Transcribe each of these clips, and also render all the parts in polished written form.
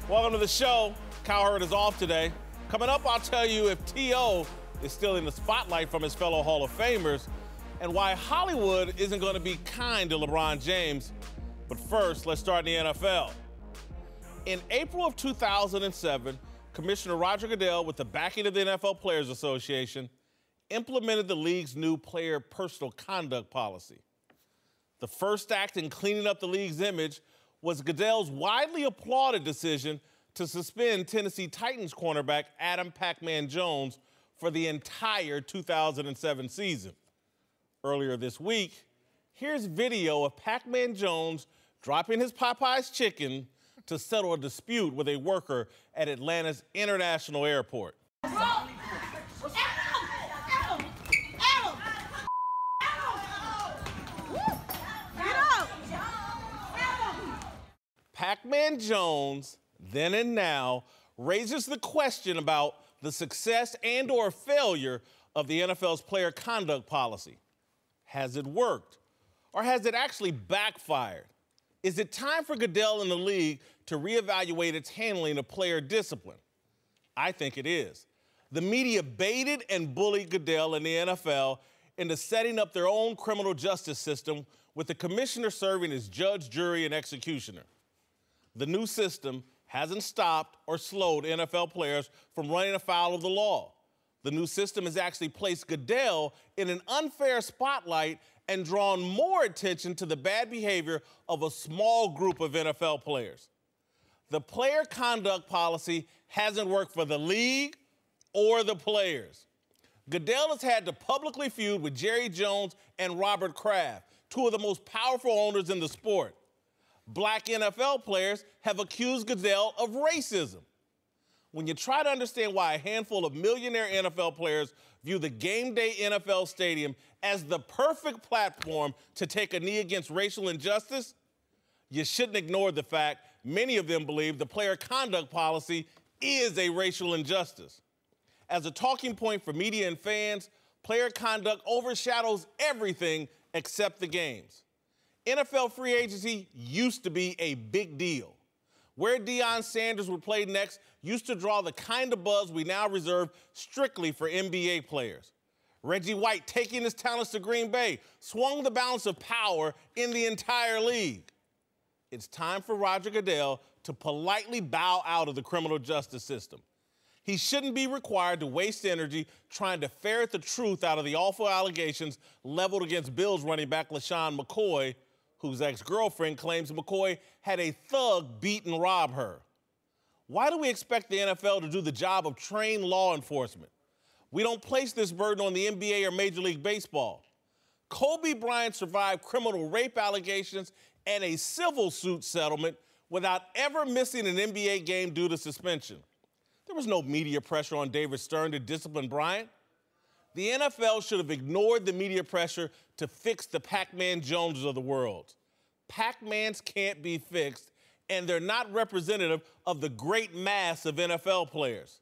Welcome to the show. Cowherd is off today. Coming up, I'll tell you if T.O. is still in the spotlight from his fellow Hall of Famers and why Hollywood isn't going to be kind to LeBron James. But first, let's start in the NFL. In April of 2007, Commissioner Roger Goodell, with the backing of the NFL Players Association, implemented the league's new player personal conduct policy. The first act in cleaning up the league's image was Goodell's widely applauded decision to suspend Tennessee Titans cornerback Adam "Pac-Man" Jones for the entire 2007 season. Earlier this week, here's video of Pac-Man Jones dropping his Popeye's chicken to settle a dispute with a worker at Atlanta's International Airport. Pac-Man Jones, then and now, raises the question about the success and/or failure of the NFL's player conduct policy. Has it worked? Or has it actually backfired? Is it time for Goodell and the league to reevaluate its handling of player discipline? I think it is. The media baited and bullied Goodell and the NFL into setting up their own criminal justice system with the commissioner serving as judge, jury, and executioner. The new system hasn't stopped or slowed NFL players from running afoul of the law. The new system has actually placed Goodell in an unfair spotlight and drawn more attention to the bad behavior of a small group of NFL players. The player conduct policy hasn't worked for the league or the players. Goodell has had to publicly feud with Jerry Jones and Robert Kraft, two of the most powerful owners in the sport. Black NFL players have accused Goodell of racism. When you try to understand why a handful of millionaire NFL players view the game day NFL stadium as the perfect platform to take a knee against racial injustice, you shouldn't ignore the fact many of them believe the player conduct policy is a racial injustice. As a talking point for media and fans, player conduct overshadows everything except the games. NFL free agency used to be a big deal. Where Deion Sanders would play next used to draw the kind of buzz we now reserve strictly for NBA players. Reggie White taking his talents to Green Bay swung the balance of power in the entire league. It's time for Roger Goodell to politely bow out of the criminal justice system. He shouldn't be required to waste energy trying to ferret the truth out of the awful allegations leveled against Bills running back LaShawn McCoy, whose ex-girlfriend claims McCoy had a thug beat and rob her. Why do we expect the NFL to do the job of trained law enforcement? We don't place this burden on the NBA or Major League Baseball. Kobe Bryant survived criminal rape allegations and a civil suit settlement without ever missing an NBA game due to suspension. There was no media pressure on David Stern to discipline Bryant. The NFL should have ignored the media pressure to fix the Pac-Man Joneses of the world. Pac-Mans can't be fixed, and they're not representative of the great mass of NFL players.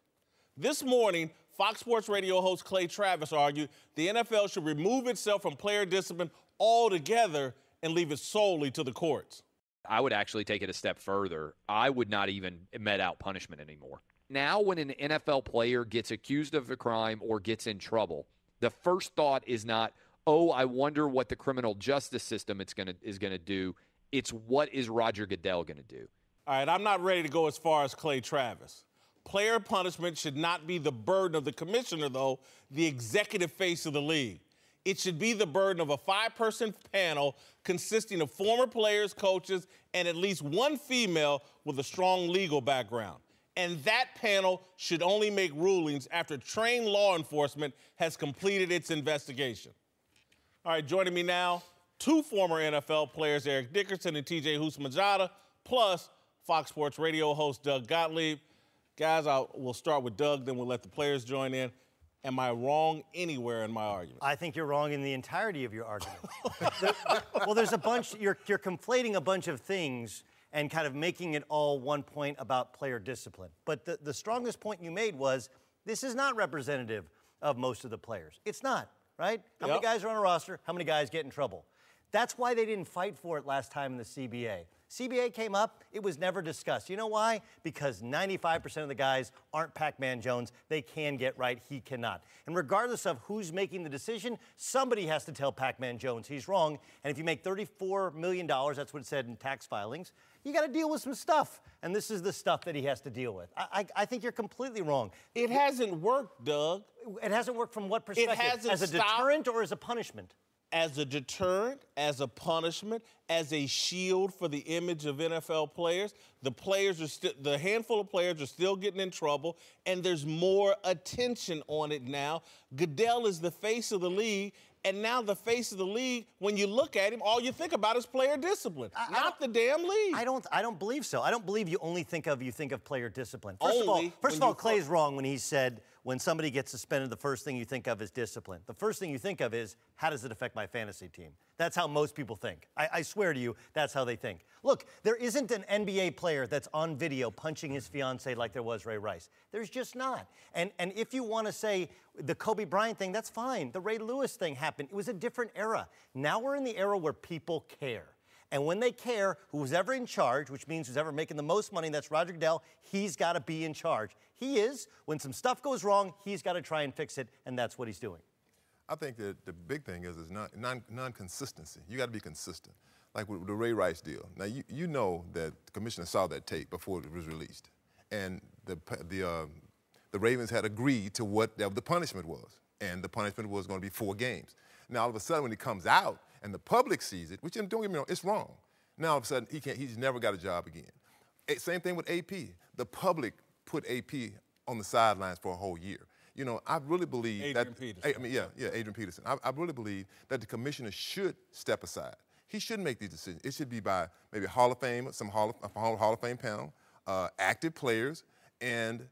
This morning, Fox Sports Radio host Clay Travis argued the NFL should remove itself from player discipline altogether and leave it solely to the courts. I would actually take it a step further. I would not even met out punishment anymore. Now when an NFL player gets accused of a crime or gets in trouble, the first thought is not, oh, I wonder what the criminal justice system is going to do. It's what is Roger Goodell going to do? All right, I'm not ready to go as far as Clay Travis. Player punishment should not be the burden of the commissioner, though, the executive face of the league. It should be the burden of a 5-person panel consisting of former players, coaches, and at least one female with a strong legal background. And that panel should only make rulings after trained law enforcement has completed its investigation. All right, joining me now, two former NFL players, Eric Dickerson and TJ Houshmandzadeh, plus Fox Sports Radio host Doug Gottlieb. Guys, we'll start with Doug, then we'll let the players join in. Am I wrong anywhere in my argument? I think you're wrong in the entirety of your argument. Well, there's a bunch, you're conflating a bunch of things and kind of making it all one point about player discipline. But the strongest point you made was this is not representative of most of the players. It's not, right? How many guys are on a roster? How many guys get in trouble? That's why they didn't fight for it last time in the CBA. CBA came up, it was never discussed. You know why? Because 95% of the guys aren't Pac-Man Jones. They can get right, he cannot. And regardless of who's making the decision, somebody has to tell Pac-Man Jones he's wrong. And if you make $34 million, that's what it said in tax filings, you got to deal with some stuff. And this is the stuff that he has to deal with. I think you're completely wrong. It hasn't worked, Doug. It hasn't worked from what perspective? It hasn't as a deterrent or as a punishment? As a deterrent, as a punishment, as a shield for the image of NFL players. The handful of players are still getting in trouble, and there's more attention on it now. Goodell is the face of the league, and now the face of the league, when you look at him, all you think about is player discipline, not the damn league. I don't believe so. I don't believe you only think of player discipline. First of all, Clay's wrong when he said when somebody gets suspended, the first thing you think of is discipline. The first thing you think of is, how does it affect my fantasy team? That's how most people think. I swear to you, that's how they think. Look, there isn't an NBA player that's on video punching his fiancée like there was Ray Rice. There's just not. And if you want to say the Kobe Bryant thing, that's fine. The Ray Lewis thing happened. It was a different era. Now we're in the era where people care. And when they care, who's ever in charge, which means who's ever making the most money, that's Roger Goodell, he's got to be in charge. He is. When some stuff goes wrong, he's got to try and fix it, and that's what he's doing. I think that the big thing is non-consistency. You got to be consistent. Like with the Ray Rice deal. Now, you know that the commissioner saw that tape before it was released. And the Ravens had agreed to what the punishment was. And the punishment was going to be 4 games. Now, all of a sudden, when it comes out and the public sees it, which, don't get me wrong, it's wrong. Now, all of a sudden, he's never got a job again. Same thing with AP. The public put AP on the sidelines for a whole year. You know, I really believe Adrian Peterson. Adrian Peterson. I really believe that the commissioner should step aside. He shouldn't make these decisions. It should be by maybe Hall of Fame, some Hall of Fame panel, active players, and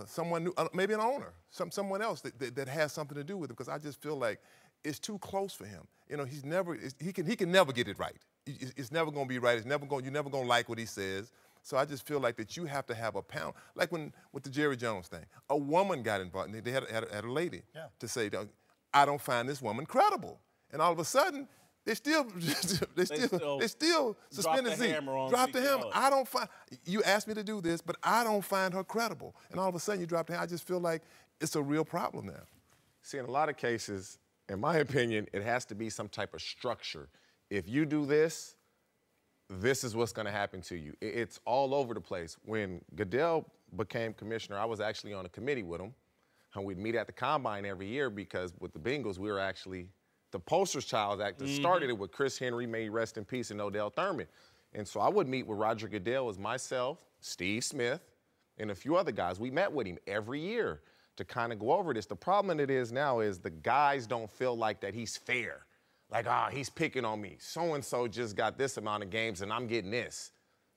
someone new, maybe an owner, someone else that has something to do with it. Because I just feel like it's too close for him. You know, he can never get it right. It's never going to be right. You're never going to like what he says. So I just feel like that you have to have a panel. Like with the Jerry Jones thing, a woman got involved. They had a lady to say, I don't find this woman credible. And all of a sudden, they still suspended Z. Drop the hammer. I don't find, you asked me to do this, but I don't find her credible. And all of a sudden, you drop the hammer. I just feel like it's a real problem now. See, in a lot of cases, in my opinion, it has to be some type of structure. If you do this, this is what's going to happen to you. It's all over the place. When Goodell became commissioner, I was actually on a committee with him, and we'd meet at the Combine every year because with the Bengals, we were actually the poster child that started it with Chris Henry, may he rest in peace, and Odell Thurman. And so I would meet with Roger Goodell as myself, Steve Smith, and a few other guys. We met with him every year to kind of go over this. The problem that it is now is the guys don't feel like that he's fair. Like, he's picking on me. So-and-so just got this amount of games and I'm getting this.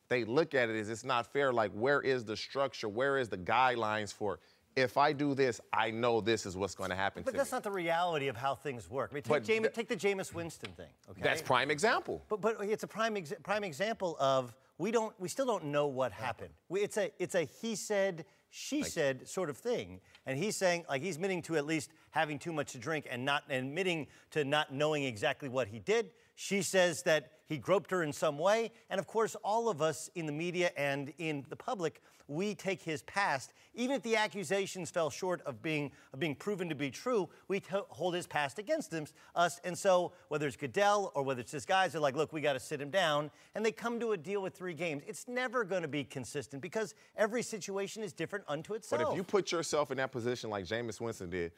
They look at it as it's not fair. Like, where is the structure? Where is the guidelines for, if I do this, I know this is what's going to happen to me. But that's not the reality of how things work. I mean, take the Jameis Winston thing, okay? That's prime example. But it's a prime example of we still don't know what happened. It's a he said, she said sort of thing. And he's saying, like, he's admitting to at least having too much to drink and not admitting to not knowing exactly what he did. She says that he groped her in some way. And of course, all of us in the media and in the public, we take his past. Even if the accusations fell short of being proven to be true, we hold his past against us. And so whether it's Goodell or whether it's his guys, they're like, look, we got to sit him down. And they come to a deal with 3 games. It's never going to be consistent because every situation is different unto itself. But if you put yourself in that position like Jameis Winston did,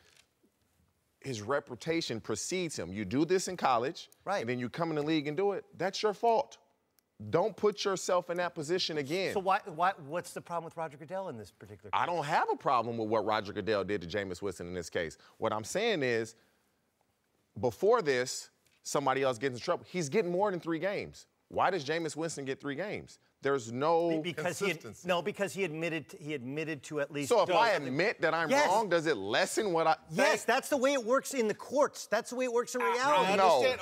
his reputation precedes him. You do this in college, and then you come in the league and do it, that's your fault. Don't put yourself in that position again. So what's the problem with Roger Goodell in this particular case? I don't have a problem with what Roger Goodell did to Jameis Winston in this case. What I'm saying is, before this, somebody else gets in trouble. He's getting more than 3 games. Why does Jameis Winston get 3 games? There's no consistency. Because he admitted to at least. So if I admit that I'm wrong, does it lessen what I? Yes, that's the way it works in the courts. That's the way it works in reality. I understand.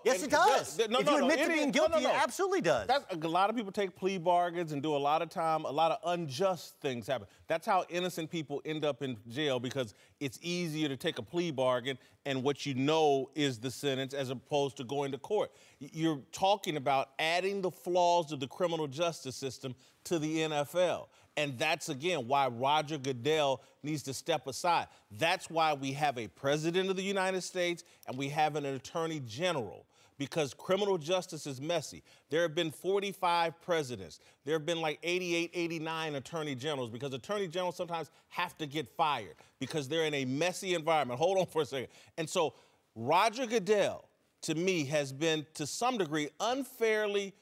Yes, it does. If you admit to being guilty, it absolutely does. A lot of people take plea bargains and do a lot of unjust things happen. That's how innocent people end up in jail because it's easier to take a plea bargain and what you know is the sentence as opposed to going to court. You're talking about adding the flaws of the criminal justice system to the NFL. And that's, again, why Roger Goodell needs to step aside. That's why we have a president of the United States and we have an attorney general, because criminal justice is messy. There have been 45 presidents. There have been like 88, 89 attorney generals, because attorney generals sometimes have to get fired because they're in a messy environment. Hold on for a second. And so Roger Goodell, to me, has been, to some degree, unfairly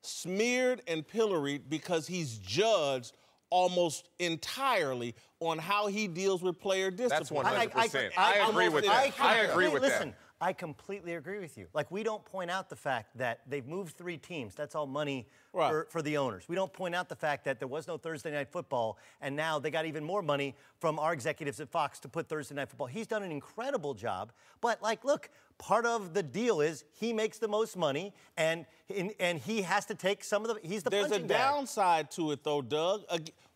smeared and pilloried because he's judged almost entirely on how he deals with player discipline. That's 100%. I agree with that. I agree with that. Listen, I completely agree with you. Like, we don't point out the fact that they've moved 3 teams. That's all money for the owners. We don't point out the fact that there was no Thursday Night Football, and now they got even more money from our executives at Fox to put Thursday Night Football. He's done an incredible job. But, like, look, part of the deal is he makes the most money, and he has to take some of the. He's the punching bag. There's a downside to it, though, Doug.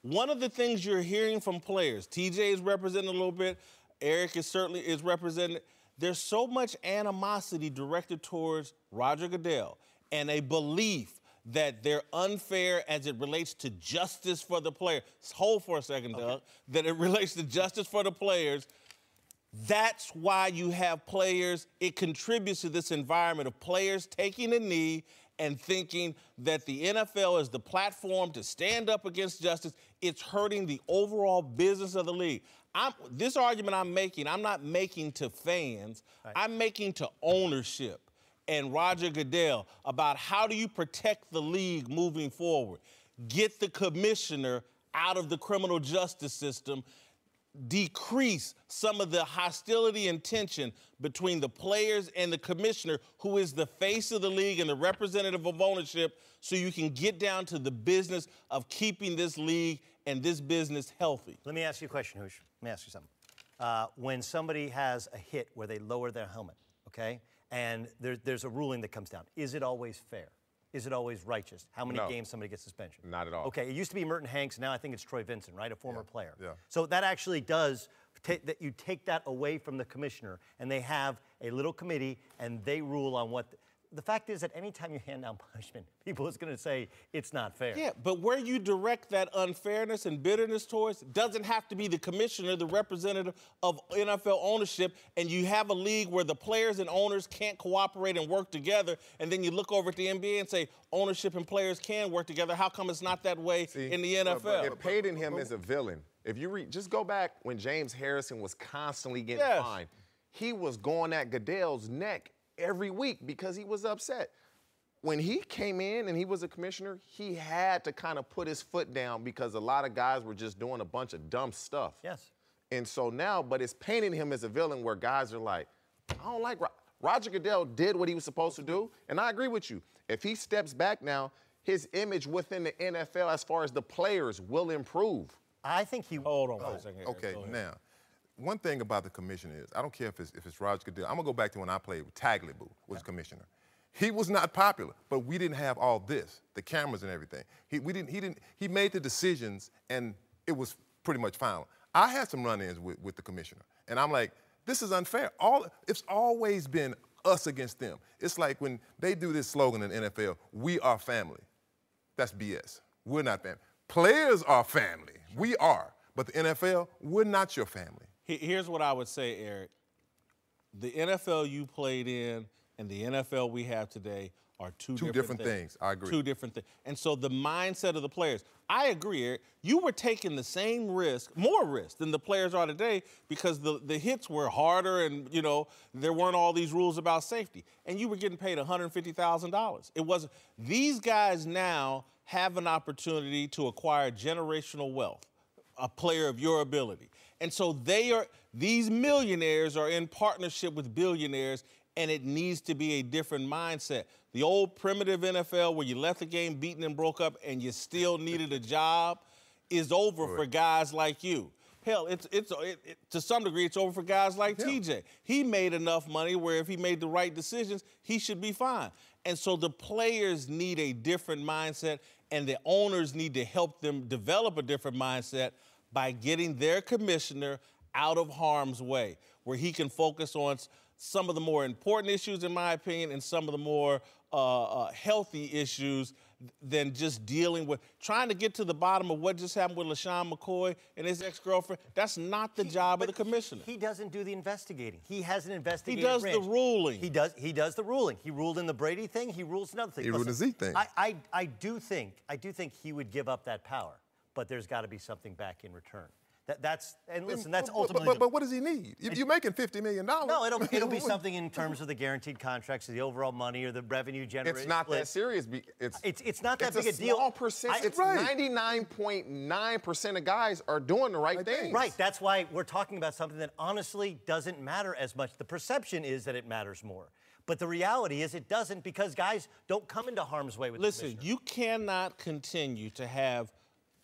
One of the things you're hearing from players, TJ is representing a little bit, Eric is certainly representing. There's so much animosity directed towards Roger Goodell and a belief that they're unfair as it relates to justice for the player. Hold for a second, Doug. That it relates to justice for the players. That's why you have players. It contributes to this environment of players taking a knee and thinking that the NFL is the platform to stand up against justice. It's hurting the overall business of the league. This argument I'm making, I'm not making to fans. Right. I'm making to ownership and Roger Goodell about how do you protect the league moving forward. Get the commissioner out of the criminal justice system. Decrease some of the hostility and tension between the players and the commissioner, who is the face of the league and the representative of ownership, so you can get down to the business of keeping this league and this business healthy. Let me ask you a question, Hoosh. Let me ask you something. When somebody has a hit where they lower their helmet, okay, and there's a ruling that comes down, is it always fair? Is it always righteous? How many games somebody gets suspension? Not at all. Okay, it used to be Merton Hanks. Now I think it's Troy Vincent, right? A former player. Yeah. So that actually does, that you take that away from the commissioner, and they have a little committee, and they rule on what. The fact is that anytime you hand down punishment, people is going to say it's not fair. Yeah, but where you direct that unfairness and bitterness towards doesn't have to be the commissioner, the representative of NFL ownership, and you have a league where the players and owners can't cooperate and work together, and then you look over at the NBA and say ownership and players can work together. How come it's not that way in the NFL? It painted him as a villain. If you just go back when James Harrison was constantly getting fined, he was going at Goodell's neck every week because he was upset. When he came in and he was a commissioner, he had to kind of put his foot down because a lot of guys were just doing a bunch of dumb stuff. Yes. And so now, but it's painting him as a villain where guys are like, I don't like Roger Goodell did what he was supposed to do, and I agree with you. If he steps back now, his image within the NFL as far as the players will improve. I think he. Hold on for a second. Okay, now, one thing about the commissioner is, I don't care if it's Roger Goodell. I'm gonna go back to when I played with Tagliabue was commissioner. He was not popular, but we didn't have all this, the cameras and everything. He made the decisions, and it was pretty much final. I had some run-ins with the commissioner, and I'm like, this is unfair. It's always been us against them. It's like when they do this slogan in the NFL, we are family. That's BS. We're not family. Players are family. We are. But the NFL, we're not your family. Here's what I would say, Eric. The NFL you played in and the NFL we have today are two different things. I agree. Two different things. And so the mindset of the players, I agree, Eric. You were taking the same risk, more risk than the players are today because the hits were harder and, you know, there weren't all these rules about safety. And you were getting paid $150,000. It wasn't. These guys now have an opportunity to acquire generational wealth, a player of your ability. And so these millionaires are in partnership with billionaires, and it needs to be a different mindset. The old primitive NFL where you left the game beaten and broke up and you still needed a job is over for guys like you. Hell, to some degree, it's over for guys like TJ. He made enough money where if he made the right decisions, he should be fine. And so the players need a different mindset, and the owners need to help them develop a different mindset by getting their commissioner out of harm's way, where he can focus on some of the more important issues, in my opinion, and some of the more healthy issues than just dealing with trying to get to the bottom of what just happened with LaShawn McCoy and his ex-girlfriend. That's not the job of the commissioner. He doesn't do the investigating. He has an investigative He does branch. the ruling. He does the ruling. He ruled in the Brady thing. He rules another thing. He ruled in the Zeke thing. I do think he would give up that power, but there's got to be something back in return. That's ultimately. But what does he need? If you're making $50 million, no, it'll be something in terms of the guaranteed contracts, or the overall money, or the revenue generated. It's not that serious. It's not that big a deal. It's a small percentage. It's 99.9% of guys are doing the right thing. Right. That's why we're talking about something that honestly doesn't matter as much. The perception is that it matters more. But the reality is it doesn't, because guys don't come into harm's way with the commissioner. You cannot continue to have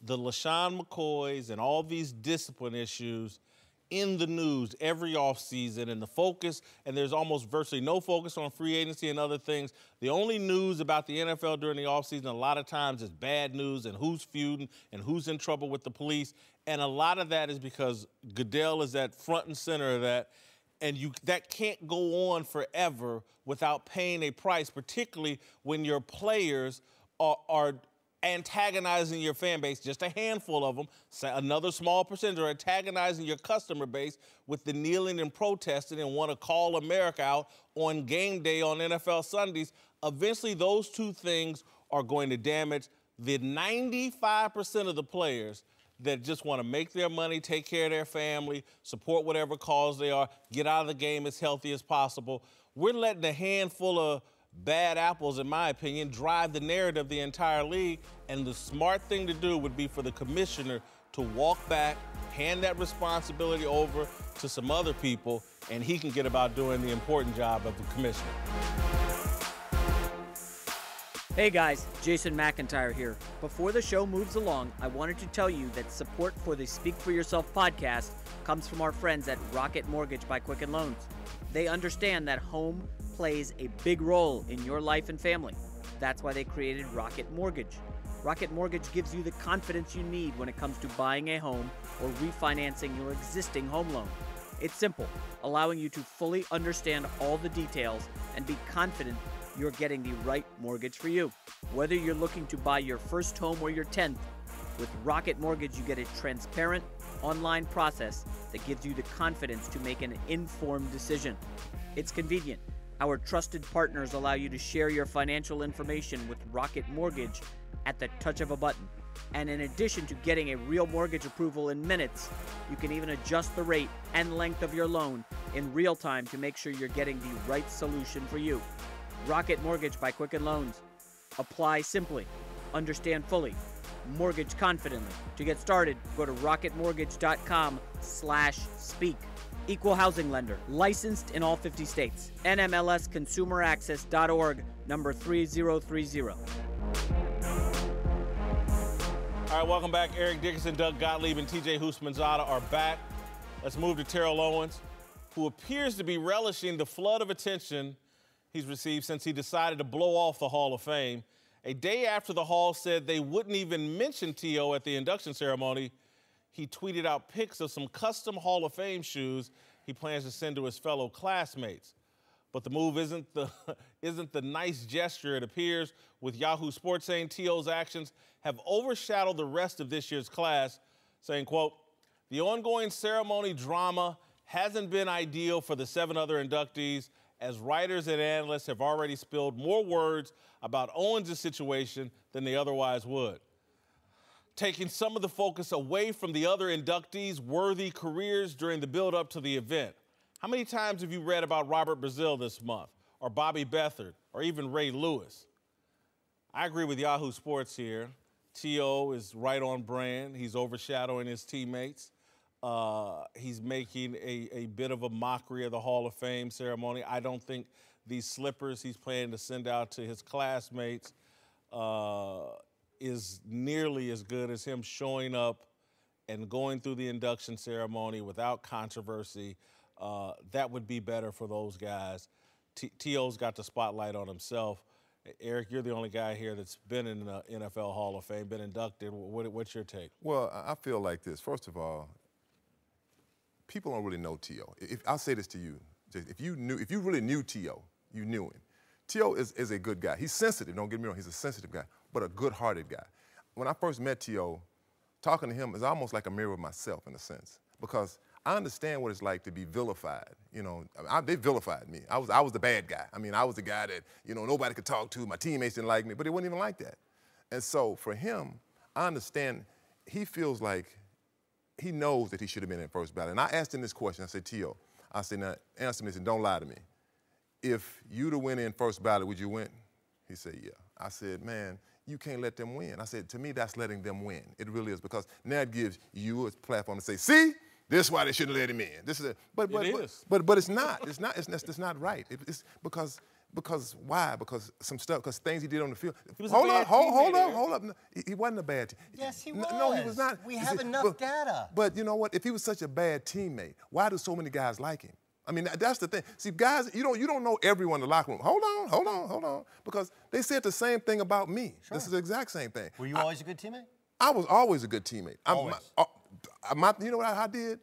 the LaShawn McCoys and all these discipline issues in the news every offseason, and the focus, and there's almost virtually no focus on free agency and other things. The only news about the NFL during the offseason a lot of times is bad news and who's feuding and who's in trouble with the police. And a lot of that is because Goodell is at front and center of that. And that can't go on forever without paying a price, particularly when your players are antagonizing your fan base. Just a handful of them, another small percentage, are antagonizing your customer base with the kneeling and protesting and want to call America out on game day on NFL Sundays. Eventually, those two things are going to damage the 95% of the players that just want to make their money, take care of their family, support whatever cause they are, get out of the game as healthy as possible. We're letting a handful of bad apples, in my opinion, drive the narrative of the entire league. And the smart thing to do would be for the commissioner to walk back, hand that responsibility over to some other people, and he can get about doing the important job of the commissioner. Hey guys, Jason McIntyre here. Before the show moves along, I wanted to tell you that support for the Speak for Yourself podcast comes from our friends at Rocket Mortgage by Quicken Loans. They understand that home plays a big role in your life and family. That's why they created Rocket Mortgage. Rocket Mortgage gives you the confidence you need when it comes to buying a home or refinancing your existing home loan. It's simple, allowing you to fully understand all the details and be confident you're getting the right mortgage for you. Whether you're looking to buy your first home or your 10th, with Rocket Mortgage you get a transparent online process that gives you the confidence to make an informed decision. It's convenient. Our trusted partners allow you to share your financial information with Rocket Mortgage at the touch of a button. And in addition to getting a real mortgage approval in minutes, you can even adjust the rate and length of your loan in real time to make sure you're getting the right solution for you. Rocket Mortgage by Quicken Loans. Apply simply. Understand fully. Mortgage confidently. To get started, go to rocketmortgage.com/speak. Equal housing lender. Licensed in all 50 states. NMLSconsumeraccess.org, number 3030. All right, welcome back. Eric Dickerson, Doug Gottlieb, and TJ Houshmandzadeh are back. Let's move to Terrell Owens, who appears to be relishing the flood of attention he's received since he decided to blow off the Hall of Fame. A day after the Hall said they wouldn't even mention T.O. at the induction ceremony, he tweeted out pics of some custom Hall of Fame shoes he plans to send to his fellow classmates. But the move isn't the nice gesture it appears, with Yahoo Sports saying T.O.'s actions have overshadowed the rest of this year's class, saying, quote, "The ongoing ceremony drama hasn't been ideal for the 7 other inductees, as writers and analysts have already spilled more words about Owens' situation than they otherwise would, taking some of the focus away from the other inductees' worthy careers during the build-up to the event. How many times have you read about Robert Brazile this month, or Bobby Beathard, or even Ray Lewis?" I agree with Yahoo Sports here. T.O. is right on brand. He's overshadowing his teammates. He's making a bit of a mockery of the Hall of Fame ceremony. I don't think these slippers he's planning to send out to his classmates is nearly as good as him showing up and going through the induction ceremony without controversy. That would be better for those guys. T.O.'s got the spotlight on himself. Eric, you're the only guy here that's been in the NFL Hall of Fame, been inducted. What's your take? Well, I feel like this. First of all, people don't really know T.O. I'll say this to you, Jason. If you really knew T.O., you knew him. T.O. is a good guy. He's sensitive, don't get me wrong. He's a sensitive guy, but a good-hearted guy. When I first met T.O., talking to him is almost like a mirror of myself in a sense, because I understand what it's like to be vilified. You know, they vilified me. I was the bad guy. I mean, I was the guy that, you know, nobody could talk to. My teammates didn't like me, but it wasn't even like that. And so for him, I understand he feels like he knows that he should have been in first ballot. And I asked him this question. I said, T.O., I said, now, answer me and don't lie to me. If you'd have went in first ballot, would you win? He said, yeah. I said, man, you can't let them win. I said, to me, that's letting them win. It really is, because now it gives you a platform to say, see, this is why they shouldn't let him in. This is but it's not. It's not right. It's because why? Because some stuff, because things he did on the field. Hold up. No, he wasn't a bad team. Yes, he was. No, he was not. We have enough data. But you know what? If he was such a bad teammate, why do so many guys like him? I mean, that's the thing. See, guys, you don't know everyone in the locker room. Hold on. Because they said the same thing about me. Sure. This is the exact same thing. Were you always a good teammate? I was always a good teammate. Always. You know what I did?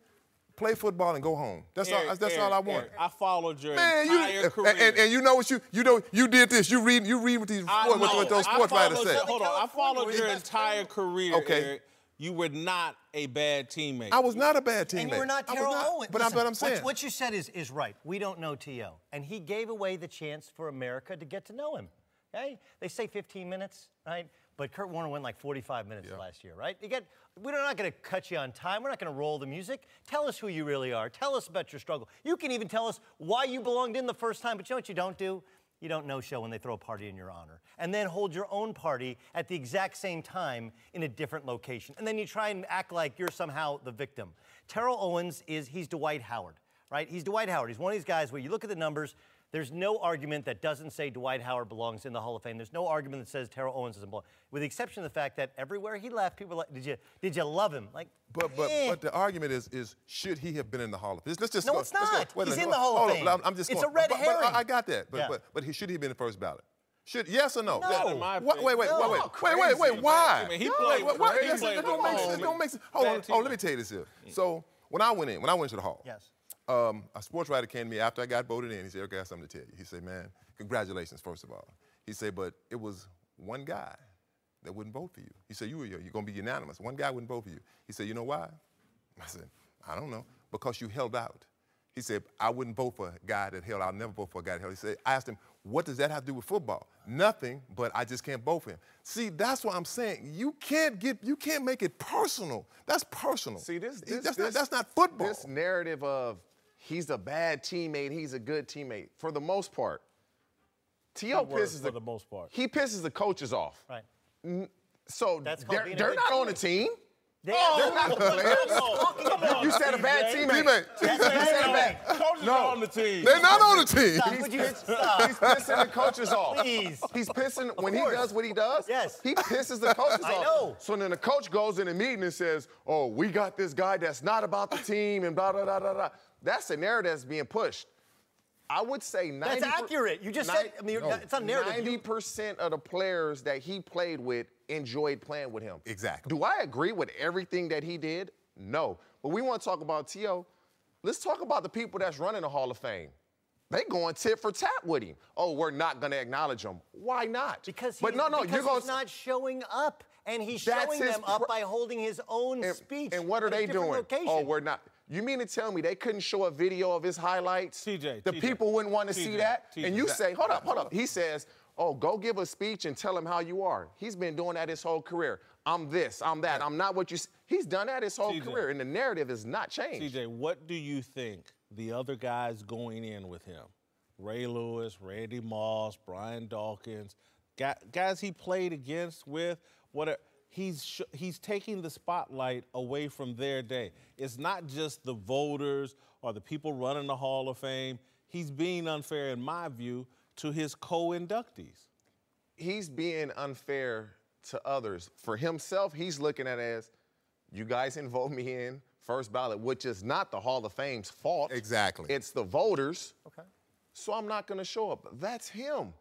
Play football and go home. That's all I wanted. I followed your entire career. And you know what you did this. You read what those sports writers say. Hold on. I followed your entire career, okay. Eric. You were not a bad teamate. I was not a bad teammate. And you were not Terrell Owens. But I'm saying. What you said is right. We don't know T.O. And he gave away the chance for America to get to know him. Okay? They say 15 minutes, right? But Kurt Warner went like 45 minutes last year, right? We're not going to cut you on time. We're not going to roll the music. Tell us who you really are. Tell us about your struggle. You can even tell us why you belonged in the first time. But you know what you don't do? You don't no-show when they throw a party in your honor. And then hold your own party at the exact same time in a different location. And then you try and act like you're somehow the victim. Terrell Owens he's Dwight Howard, right? He's Dwight Howard. He's one of these guys where you look at the numbers, there's no argument that doesn't say Dwight Howard belongs in the Hall of Fame. There's no argument that says Terrell Owens doesn't belong, with the exception of the fact that everywhere he left, people were like, did you love him? Like, But the argument is should he have been in the Hall of Fame? Let's just no, go. it's not. He's in the Hall of Fame. It's a red herring. I got that. But he should he have been in the first ballot? Yes or no? No. Wait. Why? I mean, he played. It don't make sense. Hold on. Let me tell you this here. So when I went to the Hall. Yes. A sports writer came to me after I got voted in. He said, okay, I have something to tell you. He said, man, congratulations, first of all. He said, but it was one guy that wouldn't vote for you. He said, you're going to be unanimous. One guy wouldn't vote for you. He said, you know why? I said, I don't know. Because you held out. He said, I wouldn't vote for a guy that held out. I'll never vote for a guy that held out. He said, I asked him, what does that have to do with football? Nothing, but I just can't vote for him. See, that's what I'm saying. You can't make it personal. That's personal. See, that's not football. This narrative of he's a bad teammate, he's a good teammate. For the most part, T.O. pisses for the most part. He pisses the coaches off. Right. So That's they're not on the team. They're not the players. You said a bad teammate. Coaches are on the team. They're not on the team. He's pissing the coaches off. Please. He's pissing when he does what he does. Yes. He pisses the coaches off. I know. So then the coach goes in a meeting and says, "Oh, we got this guy that's not about the team," and blah blah blah blah blah. That's a narrative that's being pushed. I would say 90%. That's accurate. You just said. I mean, it's not narrative. 90% of the players that he played with enjoyed playing with him. Exactly. Do I agree with everything that he did? No. But we want to talk about T.O. Let's talk about the people that's running the Hall of Fame. They going tit for tat with him. Oh, we're not going to acknowledge him. Why not? Because he's not showing up, and he's showing them up by holding his own speech. And what are they doing? Location. Oh, we're not. You mean to tell me they couldn't show a video of his highlights? The people wouldn't want to see that? And you say, hold up. He says, oh, go give a speech and tell him how you are. He's been doing that his whole career. I'm this, I'm that, I'm not what you... He's done that his whole career, and the narrative has not changed. TJ, what do you think the other guys going in with him? Ray Lewis, Randy Moss, Brian Dawkins, guys he played against with, whatever. He's taking the spotlight away from their day. It's not just the voters or the people running the Hall of Fame. He's being unfair, in my view, to his co-inductees. He's being unfair to others. For himself, he's looking at it as, you guys didn't vote me in first ballot, which is not the Hall of Fame's fault. Exactly. It's the voters. Okay. So I'm not going to show up. That's him.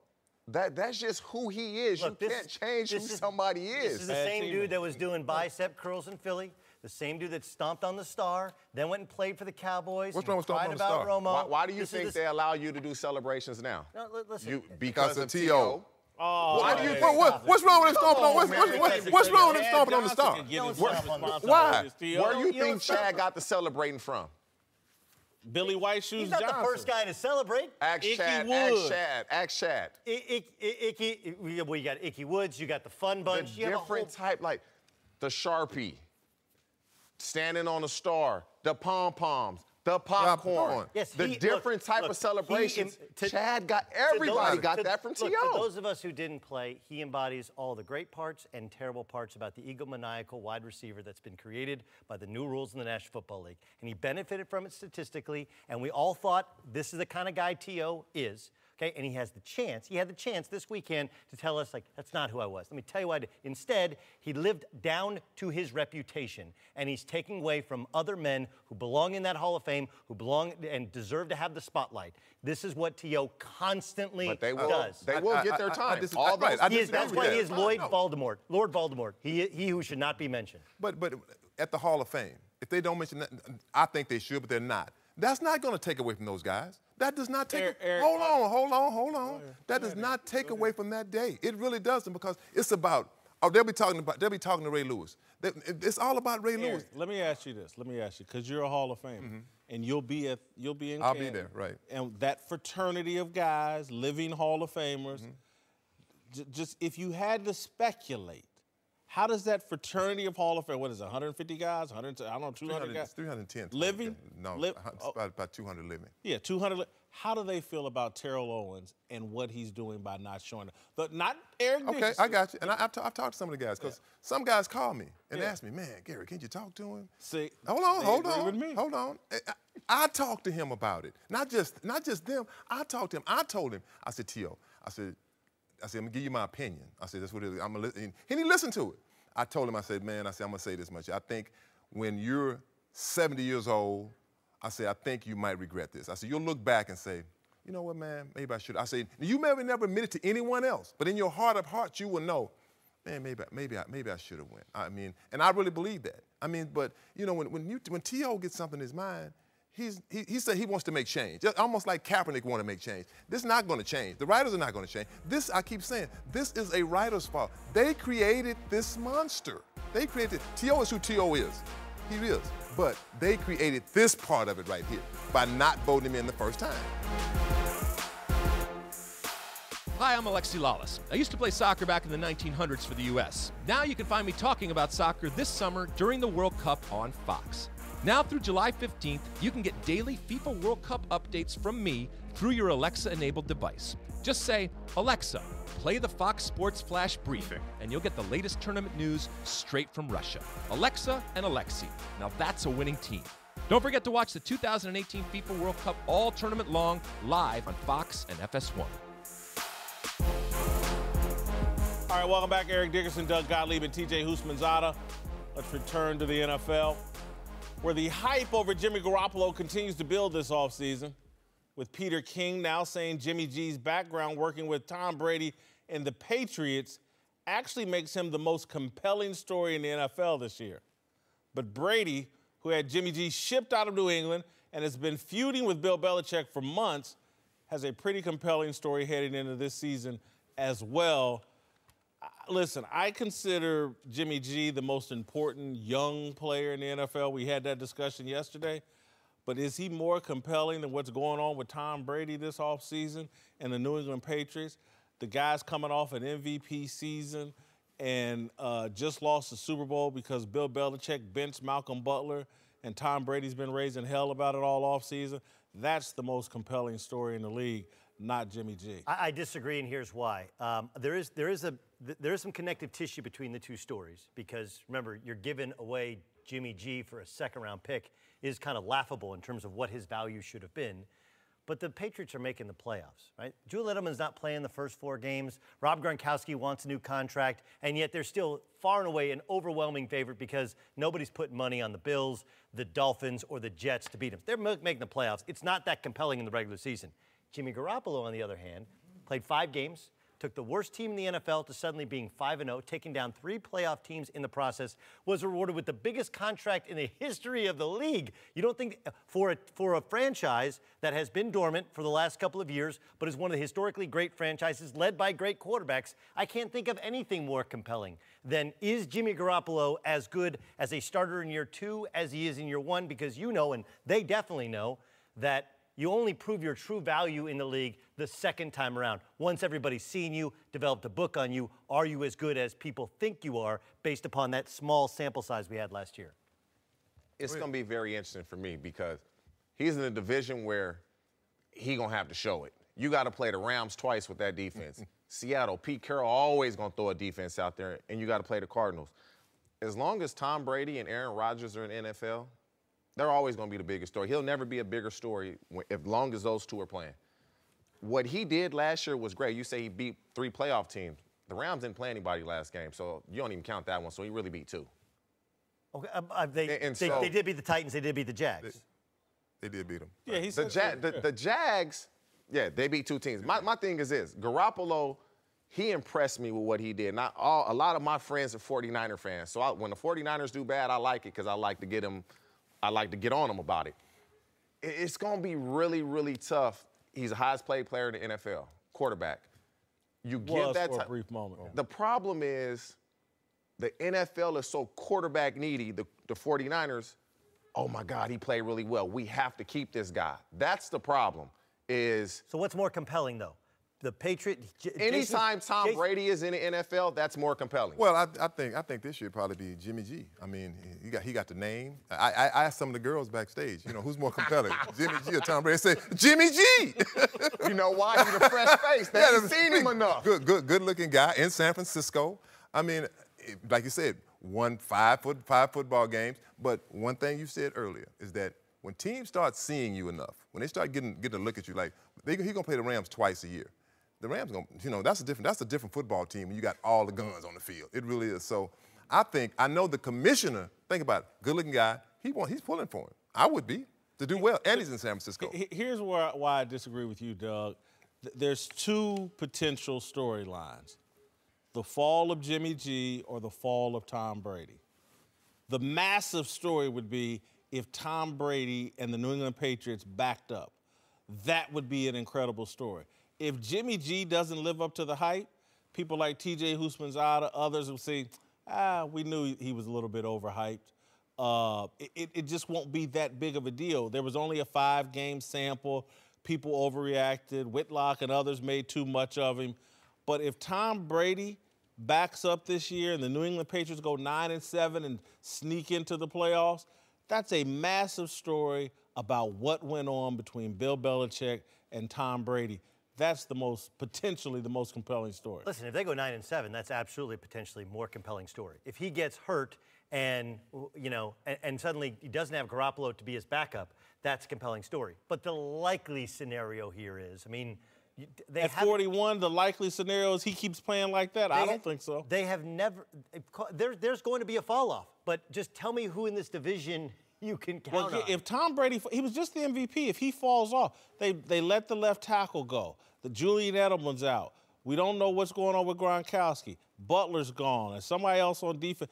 That's just who he is. Look, you can't change who somebody is. This is the same dude that was doing bicep curls in Philly, the same dude that stomped on the star, then went and played for the Cowboys. What's wrong with stomping on the about star? Romo. Why do you think they allow you to do celebrations now? No, listen. Because of T.O. T.O. Why do you think? What's wrong with him stomping on? What's wrong with him stomping on the star? Why? Where do you think Chad got the celebrating from? Billy White Shoes He's not Johnson. the first guy to celebrate. Ask Chad. Icky, well, you got Icky Woods, you got the Fun Bunch. The different type, like the Sharpie, standing on the star, the pom-poms, the popcorn, Yes, the different type of celebrations. Chad got, everybody got that from T.O. For those of us who didn't play, he embodies all the great parts and terrible parts about the egomaniacal wide receiver that's been created by the new rules in the National Football League. And he benefited from it statistically, and we all thought this is the kind of guy T.O. is. Okay, and he had the chance this weekend to tell us, like, that's not who I was. Let me tell you why I did. Instead, he lived down to his reputation, and he's taking away from other men who belong in that Hall of Fame, who belong and deserve to have the spotlight. This is what T.O. constantly does. They will get their time. That's why he is Lord Voldemort. He who should not be mentioned. But at the Hall of Fame, if they don't mention that, I think they should, but they're not. That's not going to take away from those guys. That does not take. Hold on. That does not take away from that day. It really doesn't, because it's about. Oh, they'll be talking to Ray Lewis. It's all about Ray Lewis. Let me ask you this. because you're a Hall of Famer, and you'll be in. I'll be there, right? And that fraternity of guys, living Hall of Famers. Just if you had to speculate, how does that fraternity of Hall of Fame? What is it? 150 guys? 100? I don't know. 200 guys. 310 living. No, about 200 living. Yeah, 200. How do they feel about Terrell Owens and what he's doing by not showing up? Not Eric Dickerson. Okay, I got you. And I've talked to some of the guys, because some guys call me and ask me, man, Gary, can't you talk to him? See, hold on. I talked to him about it. Not just them. I talked to him. I told him. I said, T.O., I said, I'm gonna give you my opinion. I said, that's what it is. I'm gonna listen. And he listened to it. I told him, I said, man, I'm gonna say this much. I think when you're 70 years old, I said, I think you might regret this. I said, you'll look back and say, you know what, man, maybe I should. I said, you may never admit it to anyone else, but in your heart of hearts, you will know, man, maybe I should have went. I mean, and I really believe that. I mean, but you know, when T.O. gets something in his mind, he said he wants to make change. Just almost like Kaepernick want to make change. This is not going to change. The writers are not going to change. This, I keep saying, this is a writer's fault. They created this monster. They created, T.O. is who T.O. is. He is. But they created this part of it right here by not voting him in the first time. Hi, I'm Alexi Lawless. I used to play soccer back in the 1900s for the U.S. Now you can find me talking about soccer this summer during the World Cup on Fox. Now through July 15th, you can get daily FIFA World Cup updates from me through your Alexa-enabled device. Just say, Alexa, play the Fox Sports Flash Briefing, and you'll get the latest tournament news straight from Russia. Alexa and Alexi. Now that's a winning team. Don't forget to watch the 2018 FIFA World Cup all tournament long live on Fox and FS1. All right, welcome back. Eric Dickerson, Doug Gottlieb, and TJ Houshmandzadeh. Let's return to the NFL, where the hype over Jimmy Garoppolo continues to build this offseason, with Peter King now saying Jimmy G's background working with Tom Brady and the Patriots actually makes him the most compelling story in the NFL this year. But Brady, who had Jimmy G shipped out of New England and has been feuding with Bill Belichick for months, has a pretty compelling story heading into this season as well. Listen, I consider Jimmy G the most important young player in the NFL. We had that discussion yesterday. But is he more compelling than what's going on with Tom Brady this offseason and the New England Patriots? The guy's coming off an MVP season and just lost the Super Bowl because Bill Belichick benched Malcolm Butler, and Tom Brady's been raising hell about it all offseason. That's the most compelling story in the league, not Jimmy G. I disagree, and here's why. There is some connective tissue between the two stories, because remember, you're giving away Jimmy G for a second-round pick is kind of laughable in terms of what his value should have been. But the Patriots are making the playoffs, right? Julian Edelman's not playing the first 4 games. Rob Gronkowski wants a new contract, and yet they're still far and away an overwhelming favorite because nobody's putting money on the Bills, the Dolphins, or the Jets to beat them. They're making the playoffs. It's not that compelling in the regular season. Jimmy Garoppolo, on the other hand, played 5 games, took the worst team in the NFL to suddenly being 5-0, taking down 3 playoff teams in the process, was rewarded with the biggest contract in the history of the league. You don't think for a franchise that has been dormant for the last couple of years, but is one of the historically great franchises led by great quarterbacks, I can't think of anything more compelling than, is Jimmy Garoppolo as good as a starter in year 2 as he is in year 1? Because you know, and they definitely know, that you only prove your true value in the league the second time around. Once everybody's seen you, developed a book on you, are you as good as people think you are based upon that small sample size we had last year? It's going to be very interesting for me because he's in a division where he's going to have to show it. You got to play the Rams twice with that defense. Seattle, Pete Carroll always going to throw a defense out there, and you got to play the Cardinals. As long as Tom Brady and Aaron Rodgers are in the NFL, they're always going to be the biggest story. He'll never be a bigger story as long as those two are playing. What he did last year was great. You say he beat 3 playoff teams. The Rams didn't play anybody last game, so you don't even count that one. So he really beat 2. Okay, they did beat the Titans. They did beat the Jags. They did beat them. Yeah, he said the Jags, yeah, they beat 2 teams. My thing is this. Garoppolo, he impressed me with what he did. A lot of my friends are 49er fans. So when the 49ers do bad, I like it because I like to get them. I like to get on him about it. It's going to be really, really tough. He's the highest paid player in the NFL, quarterback. You give that for a brief moment. The problem is the NFL is so quarterback needy, the 49ers, oh, my God, he played really well. We have to keep this guy. That's the problem is. So what's more compelling, though? The Patriots. Anytime Tom Brady is in the NFL, that's more compelling. Well, I think this year probably be Jimmy G. I mean, he got the name. I asked some of the girls backstage, you know, who's more compelling, Jimmy G or Tom Brady? They say Jimmy G. You know why? He's a fresh face. They haven't seen him enough. Good-looking guy in San Francisco. I mean, like you said, won 5 football games. But one thing you said earlier is that when teams start seeing you enough, when they start getting a look at you, like he's gonna play the Rams twice a year. The Rams, that's a different football team when you got all the guns on the field. It really is. So I know the commissioner, think about it, good-looking guy, he's pulling for him. I would be, to do well, and he's in San Francisco. Here's why I disagree with you, Doug. There's 2 potential storylines, the fall of Jimmy G or the fall of Tom Brady. The massive story would be if Tom Brady and the New England Patriots backed up. That would be an incredible story. If Jimmy G doesn't live up to the hype, people like T.J. Houshmandzadeh, others will say, we knew he was a little bit overhyped. It just won't be that big of a deal. There was only a 5-game sample. People overreacted. Whitlock and others made too much of him. But if Tom Brady backs up this year and the New England Patriots go 9-7 and sneak into the playoffs, that's a massive story about what went on between Bill Belichick and Tom Brady. That's potentially the most compelling story. Listen, if they go 9-7, that's absolutely potentially more compelling story. If he gets hurt and, and suddenly he doesn't have Garoppolo to be his backup, that's a compelling story. But the likely scenario here is, at 41, the likely scenario is he keeps playing like that? I don't think so. They have never, there's going to be a fall off, but just tell me who in this division you can count on. If Tom Brady, he was just the MVP. If he falls off, they let the left tackle go. The Julian Edelman's out. We don't know what's going on with Gronkowski. Butler's gone, and somebody else on defense.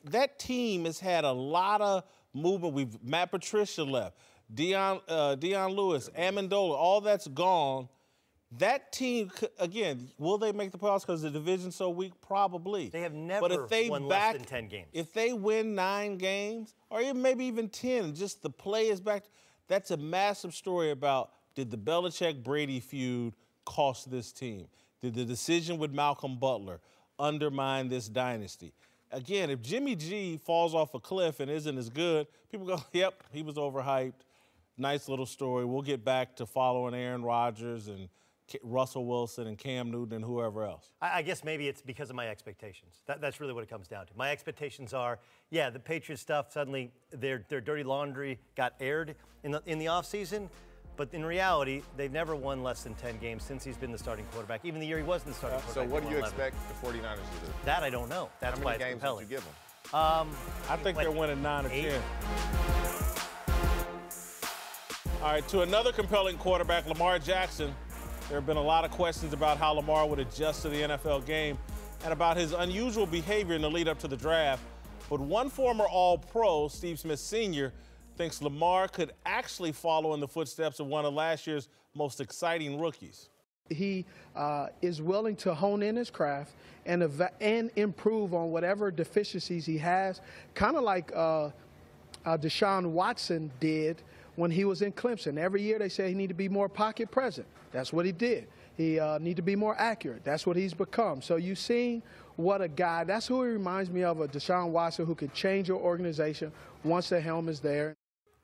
That team has had a lot of movement. Matt Patricia left, Deion Lewis, Amendola, all that's gone. That team, again, will they make the playoffs because the division's so weak? Probably. They have never won less than 10 games. If they win 9 games, or maybe even 10, just the play is back, that's a massive story about, did the Belichick-Brady feud cost this team? Did the decision with Malcolm Butler undermine this dynasty? Again, if Jimmy G falls off a cliff and isn't as good, people go, yep, he was overhyped. Nice little story. We'll get back to following Aaron Rodgers and Russell Wilson and Cam Newton and whoever else. I guess maybe it's because of my expectations. That's really what it comes down to. My expectations are, yeah, the Patriots stuff, suddenly their dirty laundry got aired in the offseason. But in reality, they've never won less than 10 games since he's been the starting quarterback, even the year he wasn't the starting quarterback. So what do you expect the 49ers to do? That I don't know. That's why it's compelling. How many games would you give them? I think they're winning 9 or 10. All right, to another compelling quarterback, Lamar Jackson. There have been a lot of questions about how Lamar would adjust to the NFL game and about his unusual behavior in the lead up to the draft. But one former All-Pro, Steve Smith Sr., thinks Lamar could actually follow in the footsteps of one of last year's most exciting rookies. He is willing to hone in his craft and improve on whatever deficiencies he has, kind of like Deshaun Watson did when he was in Clemson. Every year they say he need to be more pocket present. That's what he did. He need to be more accurate. That's what he's become. So you've seen what a guy, that's who he reminds me of, a Deshaun Watson who can change your organization once the helm is there.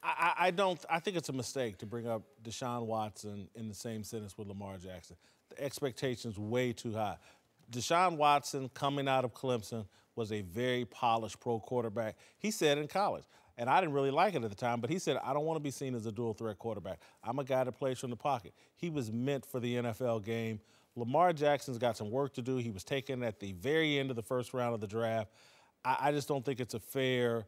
I think it's a mistake to bring up Deshaun Watson in the same sentence with Lamar Jackson. The expectation's way too high. Deshaun Watson, coming out of Clemson, was a very polished pro quarterback. He said in college, and I didn't really like it at the time, but he said, I don't want to be seen as a dual-threat quarterback. I'm a guy that plays from the pocket. He was meant for the NFL game. Lamar Jackson's got some work to do. He was taken at the very end of the first round of the draft. I just don't think it's a fair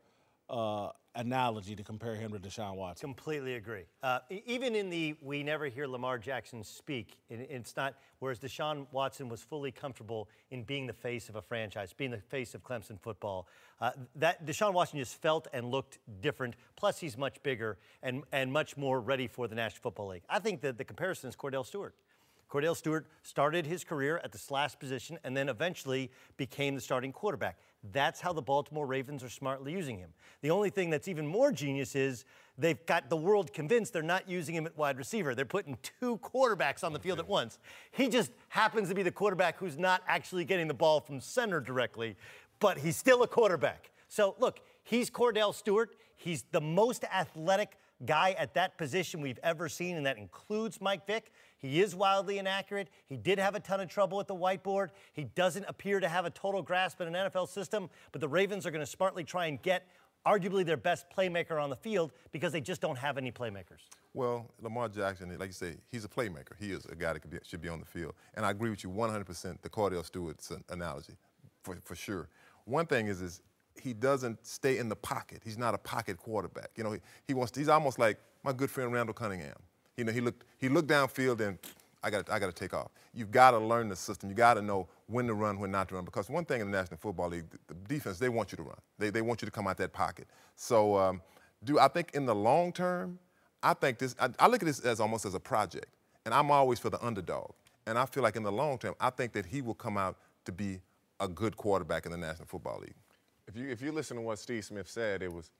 analogy to compare him to Deshaun Watson. Completely agree. Even in the we never hear Lamar Jackson speak, it's not, whereas Deshaun Watson was fully comfortable in being the face of a franchise, being the face of Clemson football. That Deshaun Watson just felt and looked different, plus he's much bigger and much more ready for the National Football League. I think that the comparison is Cordell Stewart. Cordell Stewart started his career at the slash position and then eventually became the starting quarterback. That's how the Baltimore Ravens are smartly using him. The only thing that's even more genius is they've got the world convinced they're not using him at wide receiver. They're putting two quarterbacks on the field at once. He just happens to be the quarterback who's not actually getting the ball from center directly, but he's still a quarterback. So, look, he's Cordell Stewart. He's the most athletic guy at that position we've ever seen, and that includes Mike Vick. He is wildly inaccurate. He did have a ton of trouble at the whiteboard. He doesn't appear to have a total grasp in an NFL system, but the Ravens are going to smartly try and get arguably their best playmaker on the field because they just don't have any playmakers. Well, Lamar Jackson, like you say, he's a playmaker. He is a guy that should be on the field. And I agree with you 100%, the Cordell Stewart analogy, for sure. One thing is he doesn't stay in the pocket. He's not a pocket quarterback. You know, he's almost like my good friend Randall Cunningham. You know, he looked downfield and I got to take off. You've got to learn the system. You got to know when to run, when not to run. Because one thing in the National Football League, the defense, they want you to run. They want you to come out that pocket. So I think in the long term, I think I look at this as almost as a project. And I'm always for the underdog. And I feel like in the long term, I think that he will come out to be a good quarterback in the National Football League. If you listen to what Steve Smith said, it was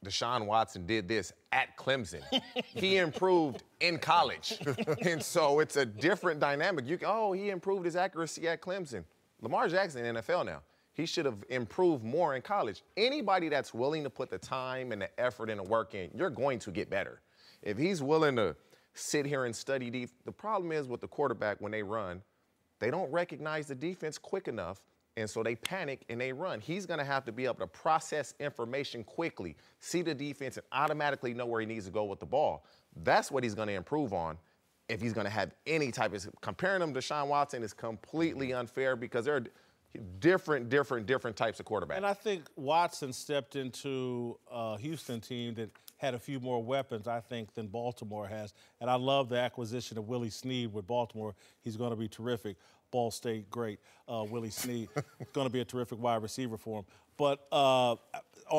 Deshaun Watson did this at Clemson. He improved in college. And so it's a different dynamic. He improved his accuracy at Clemson. Lamar Jackson in the NFL now. He should have improved more in college. Anybody that's willing to put the time and the effort and the work in, you're going to get better. If he's willing to sit here and study the problem is with the quarterback when they run, they don't recognize the defense quick enough. And so they panic and they run. He's going to have to be able to process information quickly, see the defense, and automatically know where he needs to go with the ball. That's what he's going to improve on if he's going to have any type of – comparing him to Deshaun Watson is completely unfair because they're different types of quarterbacks. And I think Watson stepped into a Houston team that had a few more weapons, I think, than Baltimore has. And I love the acquisition of Willie Snead with Baltimore. He's going to be terrific. Ball State great, Willie Snead. Going to be a terrific wide receiver for him. But on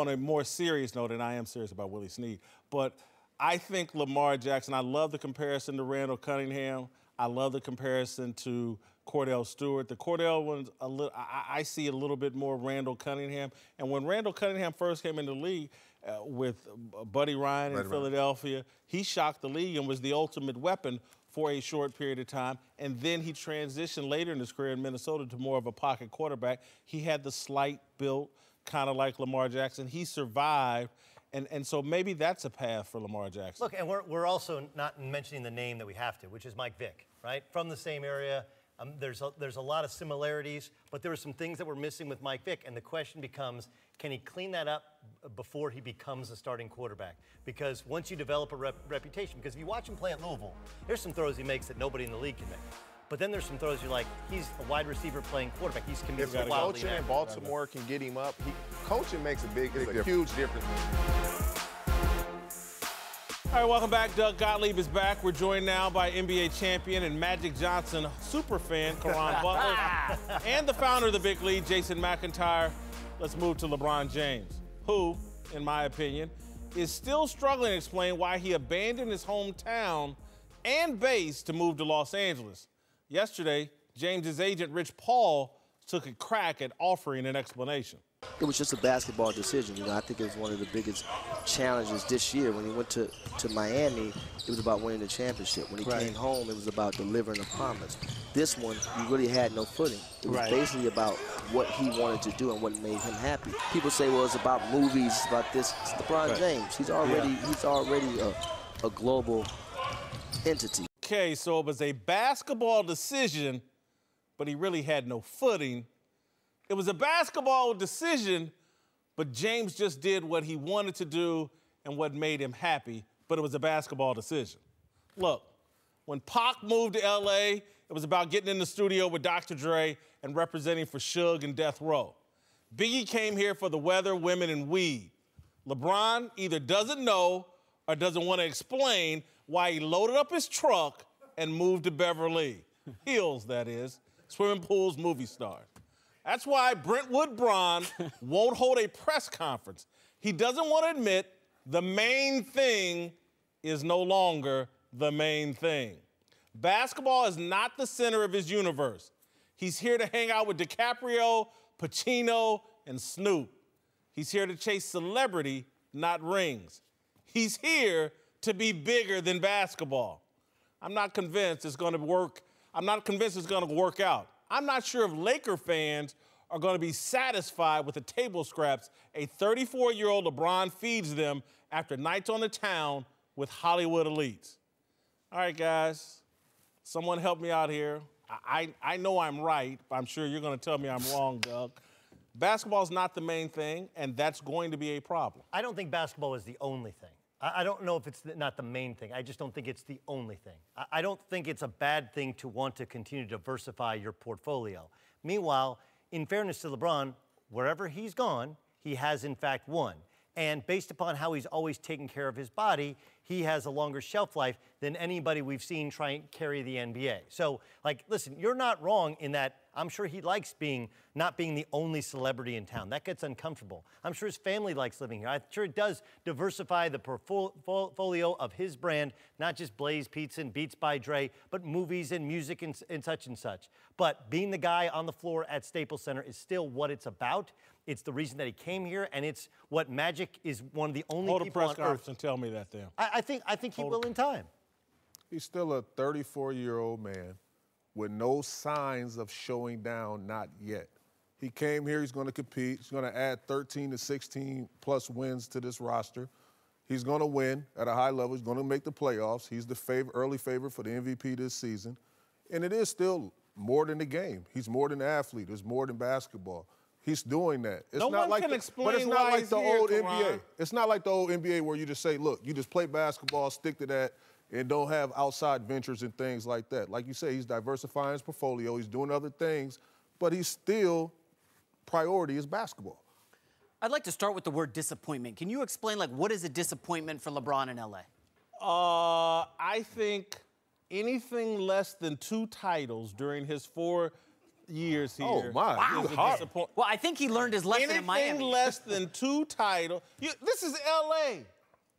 a more serious note, and I am serious about Willie Snead, but I think Lamar Jackson, I love the comparison to Randall Cunningham. I love the comparison to Cordell Stewart. The Cordell one's a little, I see a little bit more Randall Cunningham. And when Randall Cunningham first came in the league with Buddy Ryan in Philadelphia, he shocked the league and was the ultimate weapon for a short period of time, and then he transitioned later in his career in Minnesota to more of a pocket quarterback. He had the slight build, kind of like Lamar Jackson. He survived, and so maybe that's a path for Lamar Jackson. Look, and we're also not mentioning the name that we have to, which is Mike Vick, right? From the same area. There's a lot of similarities, but there were some things that were missing with Mike Vick, and the question becomes, can he clean that up before he becomes a starting quarterback? Because once you develop a reputation, because if you watch him play at Louisville, there's some throws he makes that nobody in the league can make. But then there's some throws you're like, he's a wide receiver playing quarterback. He's if coaching in Baltimore can get him up, coaching makes a huge difference. All right, welcome back. Doug Gottlieb is back. We're joined now by NBA champion and Magic Johnson superfan, Karan Butler, and the founder of the Big League, Jason McIntyre. Let's move to LeBron James, who, in my opinion, is still struggling to explain why he abandoned his hometown and base to move to Los Angeles. Yesterday, James's agent, Rich Paul, took a crack at offering an explanation. It was just a basketball decision. You know, I think it was one of the biggest challenges this year. When he went to Miami, it was about winning the championship. When he came home, it was about delivering a promise. This one, you really had no footing. It was basically about what he wanted to do and what made him happy. People say, well, it's about movies, it's about this. It's LeBron James. He's already a global entity. Okay, so it was a basketball decision, but he really had no footing. It was a basketball decision, but James just did what he wanted to do and what made him happy, but it was a basketball decision. Look, when Pac moved to L.A., it was about getting in the studio with Dr. Dre and representing for Suge and Death Row. Biggie came here for the weather, women, and weed. LeBron either doesn't know or doesn't want to explain why he loaded up his truck and moved to Beverly Hills, that is, swimming pools, movie stars. That's why Brentwood Braun won't hold a press conference. He doesn't want to admit the main thing is no longer the main thing. Basketball is not the center of his universe. He's here to hang out with DiCaprio, Pacino, and Snoop. He's here to chase celebrity, not rings. He's here to be bigger than basketball. I'm not convinced it's going to work. I'm not convinced it's going to work out. I'm not sure if Laker fans are going to be satisfied with the table scraps a 34-year-old LeBron feeds them after nights on the town with Hollywood elites. All right, guys, someone help me out here. I know I'm right, but I'm sure you're going to tell me I'm wrong, Doug. Basketball is not the main thing, and that's going to be a problem. I don't think basketball is the only thing. I don't know if it's not the main thing. I just don't think it's the only thing. I don't think it's a bad thing to want to continue to diversify your portfolio. Meanwhile, in fairness to LeBron, wherever he's gone, he has in fact won. And based upon how he's always taken care of his body, he has a longer shelf life than anybody we've seen try and carry the NBA. So, like, listen, you're not wrong in that I'm sure he likes not being the only celebrity in town. That gets uncomfortable. I'm sure his family likes living here. I'm sure it does diversify the portfolio of his brand, not just Blaze Pizza and Beats by Dre, but movies and music and such and such. But being the guy on the floor at Staples Center is still what it's about. It's the reason that he came here, and it's what Magic is one of the only people on earth. Hold a press conference and tell me that then. I think he will in time. He's still a 34-year-old man with no signs of showing down, not yet. He came here, he's going to compete. He's going to add 13 to 16 plus wins to this roster. He's going to win at a high level. He's going to make the playoffs. He's the early favorite for the MVP this season. And it is still more than the game. He's more than an athlete. It's more than basketball. He's doing that. It's no not one like can the, explain but it's not why like he's the here, old Karan. NBA. It's not like the old NBA where you just say, look, you just play basketball, stick to that, and don't have outside ventures and things like that. Like you say, he's diversifying his portfolio. He's doing other things, but he's still priority is basketball. I'd like to start with the word disappointment. Can you explain, like, what is a disappointment for LeBron in L.A.? I think anything less than 2 titles during his 4 years here. Oh, my. Wow. Well, I think he learned his lesson in Miami. Anything less than 2 titles. This is L.A.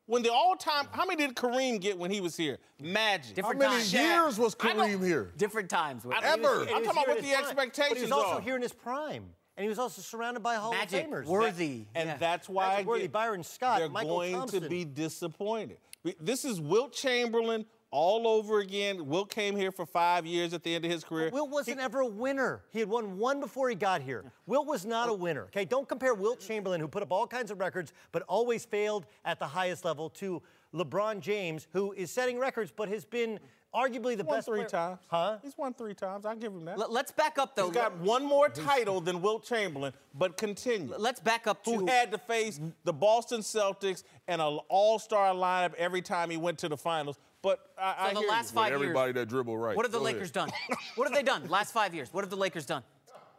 When the all-time, how many did Kareem get when he was here? Magic. How many years was Kareem here? Different times. Ever. I'm talking about what the expectations But he was also are. here in his prime. And he was also surrounded by Hall of Famers. Worthy. And that's why Byron Scott, they're Michael going Thompson. to be disappointed. This is Wilt Chamberlain all over again. Wilt came here for 5 years at the end of his career. Wilt wasn't ever a winner. He had won 1 before he got here. Wilt was not a winner. Okay, don't compare Wilt Chamberlain, who put up all kinds of records but always failed at the highest level, to LeBron James, who is setting records but has been arguably the best player. He's won 3 times. Huh? He's won 3 times. I'll give him that. Let's back up, though. He's got 1 more title than Wilt Chamberlain, but continue. Let's back up to... Who had to face the Boston Celtics and an all-star lineup every time he went to the finals. But I the hear last you. 5 years. Everybody that dribble right. What have the Lakers done? What have they done? Last 5 years. What have the Lakers done?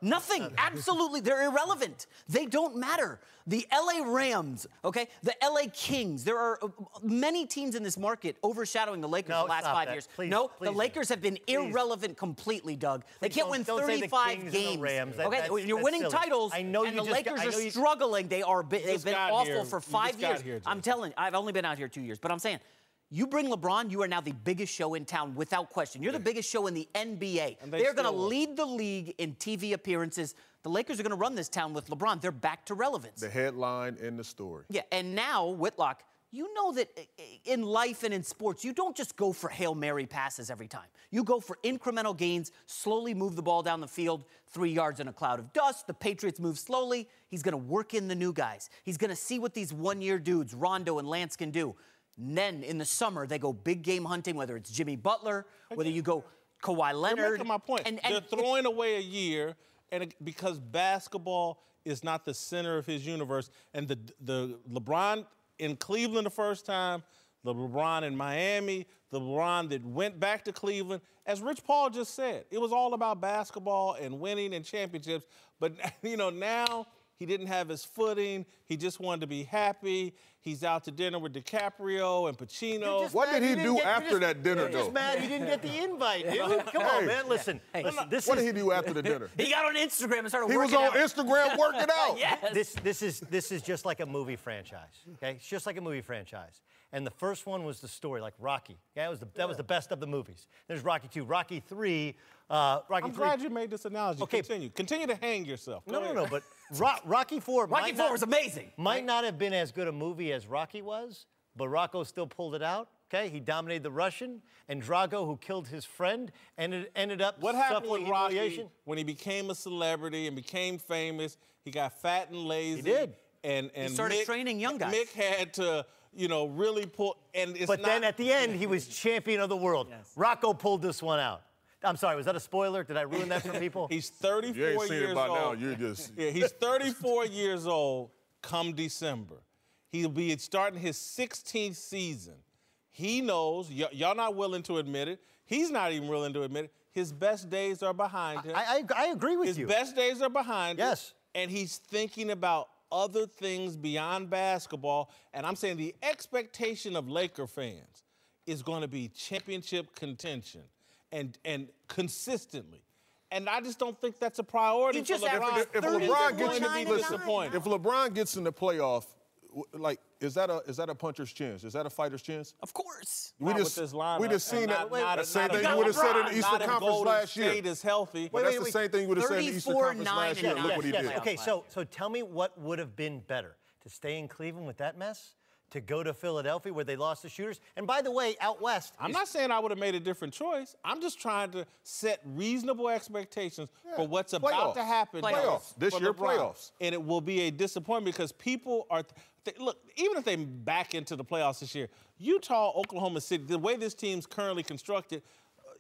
Nothing. Absolutely. They're irrelevant. They don't matter. The LA Rams, okay? The LA Kings. There are many teams in this market overshadowing the Lakers the last 5 years. Please, no, please, the Lakers have been irrelevant completely, Doug. They can't win don't 35 games. Rams. Okay, you're winning silly. titles, I know and you the just Lakers got, are struggling. They've been awful for 5 years. Here, I'm telling you, I've only been out here 2 years, but I'm saying, you bring LeBron, you are now the biggest show in town without question. You're the biggest show in the NBA. They're going to lead the league in TV appearances. The Lakers are going to run this town with LeBron. They're back to relevance. The headline in the story. Yeah, and now, Whitlock, you know that in life and in sports, you don't just go for Hail Mary passes every time. You go for incremental gains, slowly move the ball down the field, 3 yards in a cloud of dust. The Patriots move slowly. He's going to work in the new guys. He's going to see what these one-year dudes, Rondo and Lance, can do. And then in the summer, they go big game hunting, whether it's Jimmy Butler, whether you go Kawhi Leonard. You're making my point. And they're throwing away a year, and because basketball is not the center of his universe, and the LeBron in Cleveland the first time, the LeBron in Miami, the LeBron that went back to Cleveland, as Rich Paul just said, it was all about basketball and winning and championships. But, now he didn't have his footing. He just wanted to be happy. He's out to dinner with DiCaprio and Pacino. What did he do after that dinner, You're though? just mad he didn't get the invite, dude. Come on, man. Listen. What did he do after the dinner? He got on Instagram and started He was working on out. Instagram working out. Yes. This is just like a movie franchise, okay? It's just like a movie franchise. And the first one was the story, like Rocky. Yeah, that was the best of the movies. There's Rocky 2, Rocky 3. I'm glad you made this analogy. Okay. Continue to hang yourself. No, but Rocky 4 Rocky 4 was amazing. Might not have been as good a movie as Rocky was, but Rocco still pulled it out. Okay, he dominated the Russian, and Drago, who killed his friend, ended up What happened suffering with Rocky humiliation. when he became a celebrity and became famous? He got fat and lazy. He did. And He started training young guys. Mick had to, really pull. But then at the end, he was champion of the world. Yes. Rocco pulled this one out. I'm sorry, was that a spoiler? Did I ruin that for people? He's 34 You ain't seen years it by old. now. You're just. Yeah, he's 34 years old come December. He'll be starting his 16th season. He knows, y'all not willing to admit it. He's not even willing to admit it. His best days are behind him. I agree with you. His best days are behind him. Yes. And he's thinking about other things beyond basketball. And I'm saying the expectation of Laker fans is going to be championship contention and consistently. And I just don't think that's a priority He just for LeBron. averaged If 30 LeBron to gets 9 in, and listen, 9. if LeBron gets in the playoff, like, is that a puncher's chance? Is that a fighter's chance? Of course. Not with this lineup. We just seen And that. not- The same not thing if you would have said in LeBron, the Eastern not if Conference Golden last year. State is healthy. But that's the same thing you would have said in the Eastern 34, Conference last 9, year. and Look what he nine. did. Okay, so tell me what would have been better, to stay in Cleveland with that mess, to go to Philadelphia where they lost the shooters, and by the way, out west. I'm not saying I would have made a different choice. I'm just trying to set reasonable expectations for what's about to happen. Playoffs. This for year, LeBron. playoffs. And it will be a disappointment because people are, look, even if they back into the playoffs this year, Utah, Oklahoma City, the way this team's currently constructed,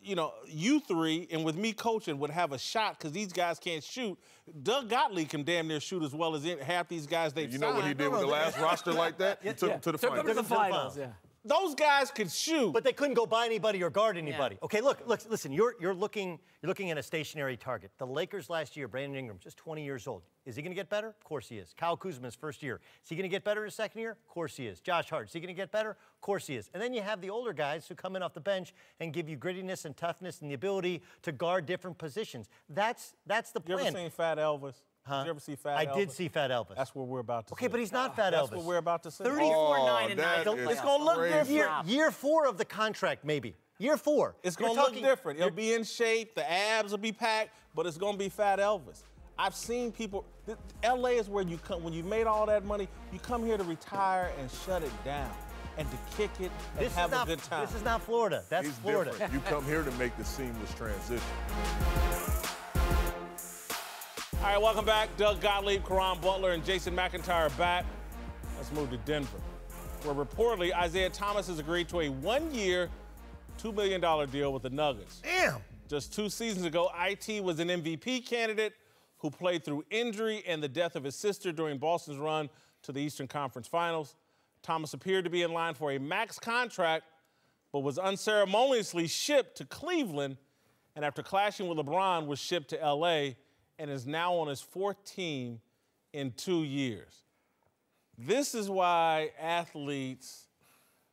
you three, and with me coaching, would have a shot because these guys can't shoot. Doug Gottlieb can damn near shoot as well as half these guys they've You know what he did with the last roster like that? He took them to the Took them to the finals. finals, yeah. Those guys could shoot. But they couldn't go by anybody or guard anybody. Yeah. Okay, look, listen. You're looking at a stationary target. The Lakers last year, Brandon Ingram, just 20 years old. Is he going to get better? Of course he is. Kyle Kuzma's first year. Is he going to get better his second year? Of course he is. Josh Hart, is he going to get better? Of course he is. And then you have the older guys who come in off the bench and give you grittiness and toughness and the ability to guard different positions. That's the plan. You ever seen Fat Elvis? Huh? Did you ever see Fat Elvis? I did see Fat Elvis. That's what we're about to see. Okay, but he's not Fat Elvis. That's what we're about to see. 34, 9, and 9. that is It's going to look crazy. different. Year 4 of the contract, maybe. Year 4. It's going to look different. It'll be in shape. The abs will be packed, but it's going to be Fat Elvis. I've seen people. LA is where you come. When you made all that money, you come here to retire and shut it down and to kick it and have a good time. This is not Florida. That's He's Florida. different. You come here to make the seamless transition. All right, welcome back. Doug Gottlieb, Caron Butler, and Jason McIntyre are back. Let's move to Denver, where reportedly Isaiah Thomas has agreed to a one-year, $2 million deal with the Nuggets. Damn. Just 2 seasons ago, IT was an MVP candidate who played through injury and the death of his sister during Boston's run to the Eastern Conference Finals. Thomas appeared to be in line for a max contract, but was unceremoniously shipped to Cleveland, and after clashing with LeBron, was shipped to L.A. and is now on his fourth team in 2 years. This is why athletes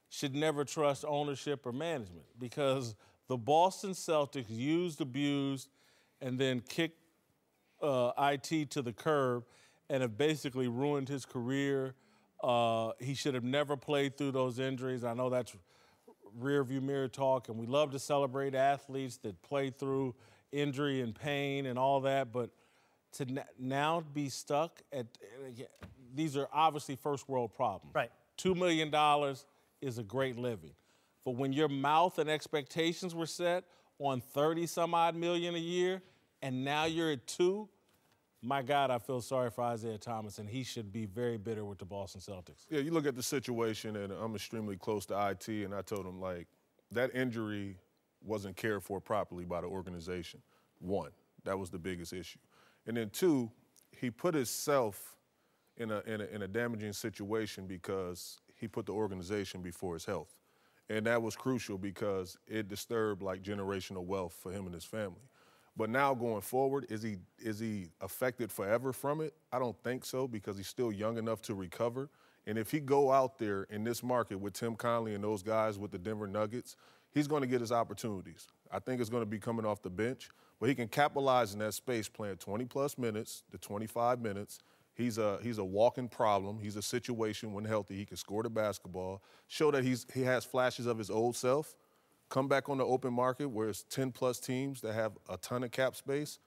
should never trust ownership or management, because the Boston Celtics used, abused, and then kicked IT to the curb and have basically ruined his career. He should have never played through those injuries. I know that's rearview mirror talk, and we love to celebrate athletes that play through injury and pain and all that, but to now be stuck at, these are obviously first world problems. Right. $2 million is a great living. But when your mouth and expectations were set on 30 some odd million a year, and now you're at 2, my God, I feel sorry for Isaiah Thomas, and he should be very bitter with the Boston Celtics. Yeah, you look at the situation, and I'm extremely close to IT, and I told him, like, that injury wasn't cared for properly by the organization. 1, that was the biggest issue. And then 2, he put himself in a damaging situation because he put the organization before his health. And that was crucial because it disturbed, like, generational wealth for him and his family. But now going forward, is he affected forever from it? I don't think so, because he's still young enough to recover. And if he go out there in this market with Tim Connelly and those guys with the Denver Nuggets, he's going to get his opportunities. I think it's going to be coming off the bench, but he can capitalize in that space playing 20-plus minutes to 25 minutes. He's a walking problem. He's a situation when healthy. He can score the basketball, show that he has flashes of his old self, come back on the open market where it's 10-plus teams that have a ton of cap space,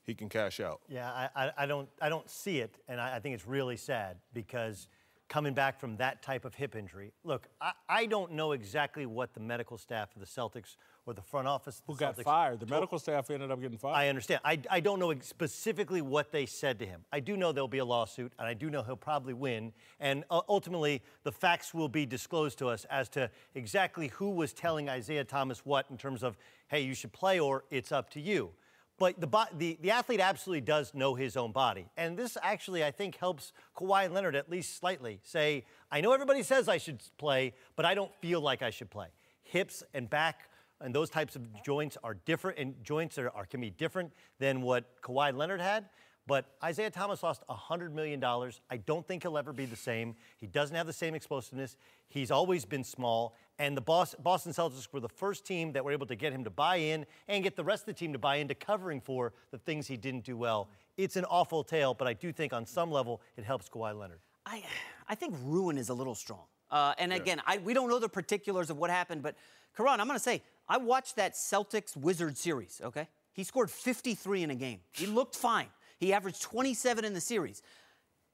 he can cash out. Yeah, I don't see it, and I think it's really sad because coming back from that type of hip injury, look, I don't know exactly what the medical staff of the Celtics or the front office of the Celtics got fired. The medical staff ended up getting fired. I understand. I don't know specifically what they said to him. I do know there'll be a lawsuit, and I do know he'll probably win. And ultimately, the facts will be disclosed to us as to exactly who was telling Isaiah Thomas what in terms of, hey, you should play or it's up to you. But the athlete absolutely does know his own body. And this actually, I think, helps Kawhi Leonard at least slightly say, I know everybody says I should play, but I don't feel like I should play. Hips and back and those types of joints are different, and joints can be different than what Kawhi Leonard had. But Isaiah Thomas lost $100 million. I don't think he'll ever be the same. He doesn't have the same explosiveness. He's always been small. And the Boston Celtics were the first team that were able to get him to buy in and get the rest of the team to buy into covering for the things he didn't do well. It's an awful tale, but I do think on some level it helps Kawhi Leonard. I think ruin is a little strong. And again, we don't know the particulars of what happened, but Karan, I'm going to say, I watched that Celtics-Wizards series, okay? He scored 53 in a game. He looked fine. He averaged 27 in the series.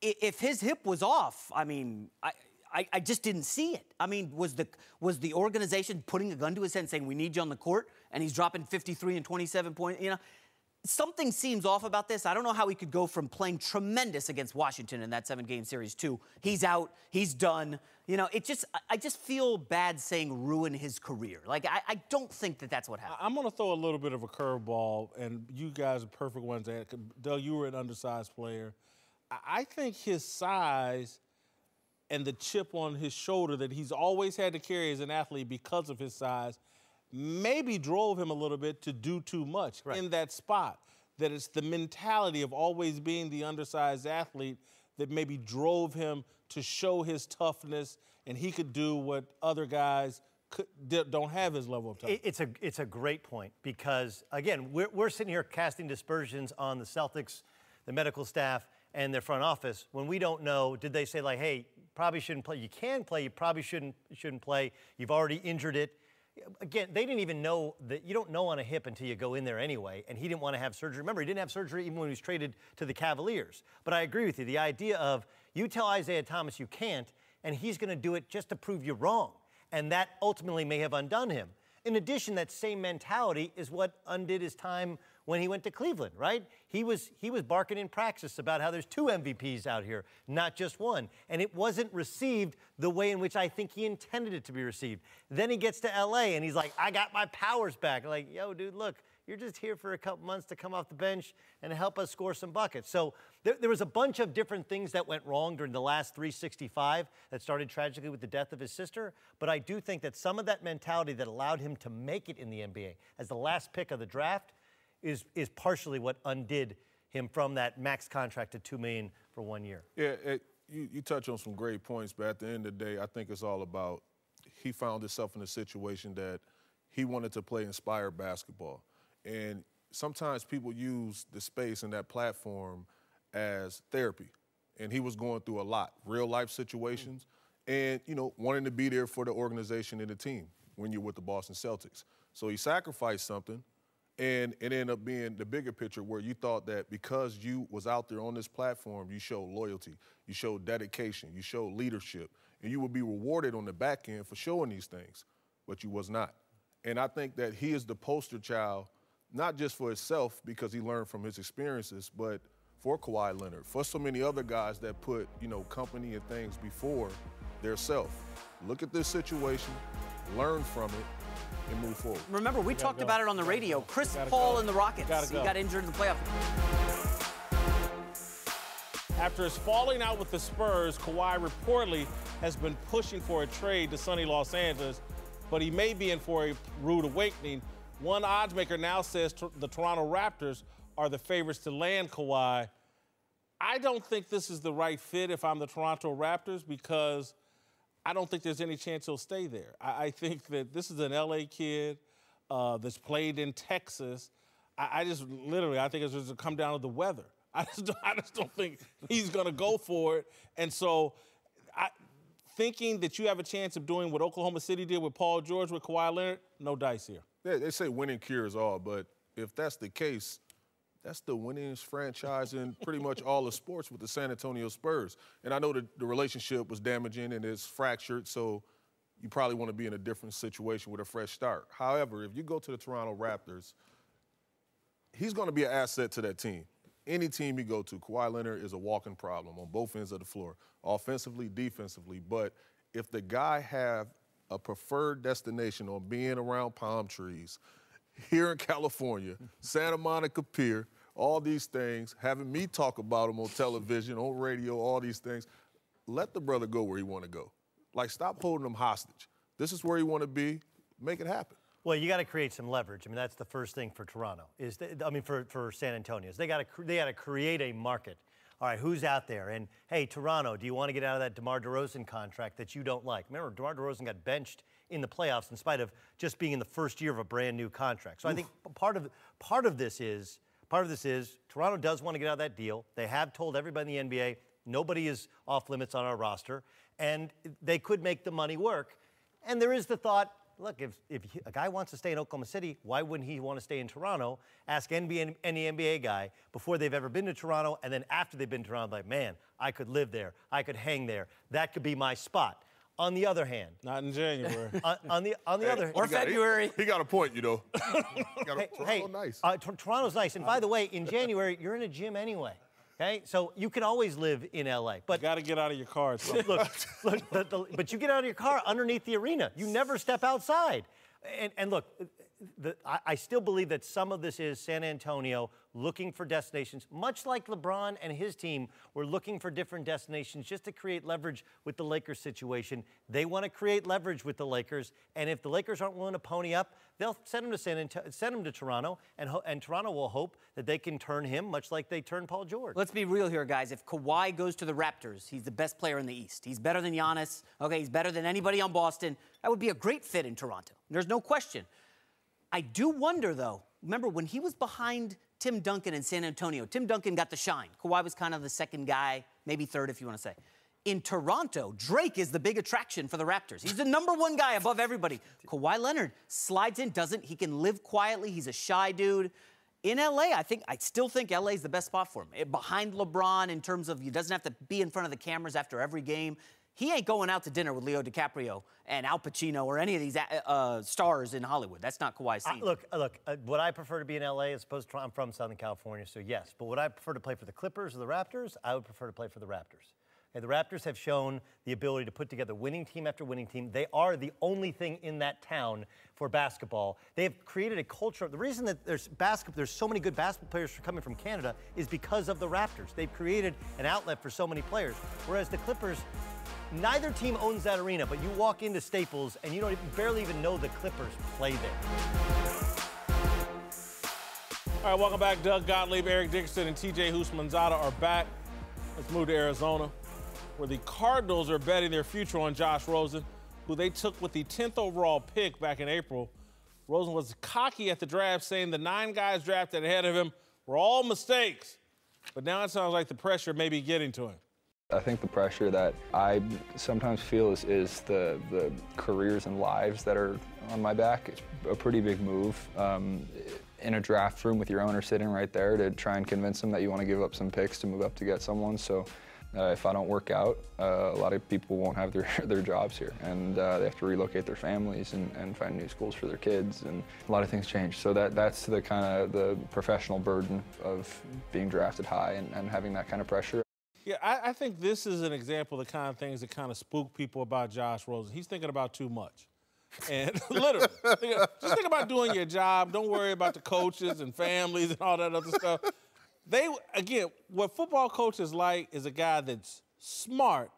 If his hip was off, I mean, I just didn't see it. I mean, was the organization putting a gun to his head and saying, we need you on the court, and he's dropping 53 and 27 points? You know, something seems off about this. I don't know how he could go from playing tremendous against Washington in that 7-game series to he's out, he's done. You know, I just feel bad saying ruin his career. Like, I don't think that's what happened. I'm going to throw a little bit of a curveball, and you guys are perfect ones at it. Doug, you were an undersized player. I think his size and the chip on his shoulder that he's always had to carry as an athlete because of his size maybe drove him a little bit to do too much in that spot. That it's the mentality of always being the undersized athlete that maybe drove him to show his toughness, and he could do what other guys don't have his level of toughness. It's a great point because, again, we're sitting here casting dispersions on the Celtics, the medical staff, and their front office when we don't know, did they say, like, hey, probably shouldn't play. You can play. You probably shouldn't play. You've already injured it. Again, they didn't even know that you don't know on a hip until you go in there anyway, and he didn't want to have surgery. Remember, he didn't have surgery even when he was traded to the Cavaliers. But I agree with you. The idea of you tell Isaiah Thomas you can't, and he's going to do it just to prove you wrong, and that ultimately may have undone him. In addition, that same mentality is what undid his time when he went to Cleveland, right? He was barking in practice about how there's 2 MVPs out here, not just one. And it wasn't received the way in which I think he intended it to be received. Then he gets to LA and he's like, I got my powers back. Like, yo, dude, look, you're just here for a couple months to come off the bench and help us score some buckets. So there was a bunch of different things that went wrong during the last 365 that started tragically with the death of his sister. But I do think that some of that mentality that allowed him to make it in the NBA as the last pick of the draft is partially what undid him from that max contract to $2 million for 1 year. Yeah, you touch on some great points, but at the end of the day, I think it's all about he found himself in a situation that he wanted to play inspired basketball. And sometimes people use the space and that platform as therapy. And he was going through a lot, real-life situations, and, you know, wanting to be there for the organization and the team when you're with the Boston Celtics. So he sacrificed something, and it ended up being the bigger picture where you thought that because you was out there on this platform, you showed loyalty, you showed dedication, you showed leadership, and you would be rewarded on the back end for showing these things, but you was not. And I think that he is the poster child, not just for himself because he learned from his experiences, but for Kawhi Leonard, for so many other guys that put, you know, company and things before their self. Look at this situation, learn from it, and move forward. Remember, we talked about it on the radio. Chris Paul and the Rockets. He got injured in the playoffs. After his falling out with the Spurs, Kawhi reportedly has been pushing for a trade to sunny Los Angeles, but he may be in for a rude awakening. One oddsmaker now says the Toronto Raptors are the favorites to land Kawhi. I don't think this is the right fit if I'm the Toronto Raptors because I don't think there's any chance he'll stay there. I think that this is an L.A. kid that's played in Texas. I think it's just to come down to the weather. I just don't think he's going to go for it. And so thinking that you have a chance of doing what Oklahoma City did with Paul George with Kawhi Leonard, no dice here. They say winning cures all, but if that's the case, that's the winningest franchise in pretty much all of sports with the San Antonio Spurs. And I know that the relationship was damaging and it's fractured, so you probably want to be in a different situation with a fresh start. However, if you go to the Toronto Raptors, he's going to be an asset to that team. Any team you go to, Kawhi Leonard is a walking problem on both ends of the floor, offensively, defensively. But if the guy have a preferred destination on being around palm trees here in California, Santa Monica Pier, all these things, having me talk about him on television, on radio, all these things, let the brother go where he want to go. Like, stop holding him hostage. This is where he want to be. Make it happen. Well, you got to create some leverage. I mean, that's the first thing for Toronto. For San Antonio, they got to create a market. All right, who's out there? And hey, Toronto, do you want to get out of that DeMar DeRozan contract that you don't like? Remember, DeMar DeRozan got benched in the playoffs in spite of just being in the first year of a brand new contract. So I think part of this is Toronto does want to get out of that deal. They have told everybody in the NBA nobody is off limits on our roster, and they could make the money work. And there is the thought, look, if a guy wants to stay in Oklahoma City, why wouldn't he want to stay in Toronto? Ask any NBA guy before they've ever been to Toronto, and then after they've been to Toronto, like, man, I could live there. I could hang there. That could be my spot. On the other hand, not in January. on the other or February. He got a point, you know. Nice. Toronto's nice, and by the way, in January you're in a gym anyway. Okay, so you can always live in LA, but you got to get out of your car. But you get out of your car underneath the arena. You never step outside. And look, I still believe that some of this is San Antonio looking for destinations, much like LeBron and his team were looking for different destinations just to create leverage with the Lakers situation. They want to create leverage with the Lakers, and if the Lakers aren't willing to pony up, they'll send him to Toronto, and Toronto will hope that they can turn him, much like they turned Paul George. Let's be real here, guys. If Kawhi goes to the Raptors, he's the best player in the East. He's better than Giannis. Okay, he's better than anybody on Boston. That would be a great fit in Toronto. There's no question. I do wonder, though, remember when he was behind Tim Duncan in San Antonio, Tim Duncan got the shine. Kawhi was kind of the second guy, maybe third if you want to say. In Toronto, Drake is the big attraction for the Raptors. He's the number one guy above everybody. Kawhi Leonard slides in, he can live quietly. He's a shy dude. In LA, I still think LA is the best spot for him. Behind LeBron in terms of he doesn't have to be in front of the cameras after every game. He ain't going out to dinner with Leo DiCaprio and Al Pacino or any of these stars in Hollywood. That's not Kawhi's scene. Look, would I prefer to be in L.A. as opposed to I'm from Southern California, so yes. But would I prefer to play for the Clippers or the Raptors? I would prefer to play for the Raptors. Okay, the Raptors have shown the ability to put together winning team after winning team. They are the only thing in that town for basketball. They have created a culture. The reason that there's so many good basketball players coming from Canada is because of the Raptors. They've created an outlet for so many players, whereas the Clippers, neither team owns that arena, but you walk into Staples and you barely even know the Clippers play there. All All right, welcome back. Doug Gottlieb, Eric Dickerson, and TJ Houshmandzadeh are back. Let's move to Arizona, where the Cardinals are betting their future on Josh Rosen, who they took with the 10th overall pick back in April. Rosen was cocky at the draft, saying the 9 guys drafted ahead of him were all mistakes. But now it sounds like the pressure may be getting to him. I think the pressure that I sometimes feel is the careers and lives that are on my back. It's a pretty big move. In a draft room with your owner sitting right there to try and convince them that you want to give up some picks to move up to get someone. So if I don't work out, a lot of people won't have their jobs here, and they have to relocate their families and find new schools for their kids, and a lot of things change. So that's the kind of the professional burden of being drafted high and having that kind of pressure. Yeah, I think this is an example of the kind of things that kind of spook people about Josh Rosen. He's thinking about too much. And literally, just think about doing your job. Don't worry about the coaches and families and all that other stuff. Again, what football coaches like is a guy that's smart,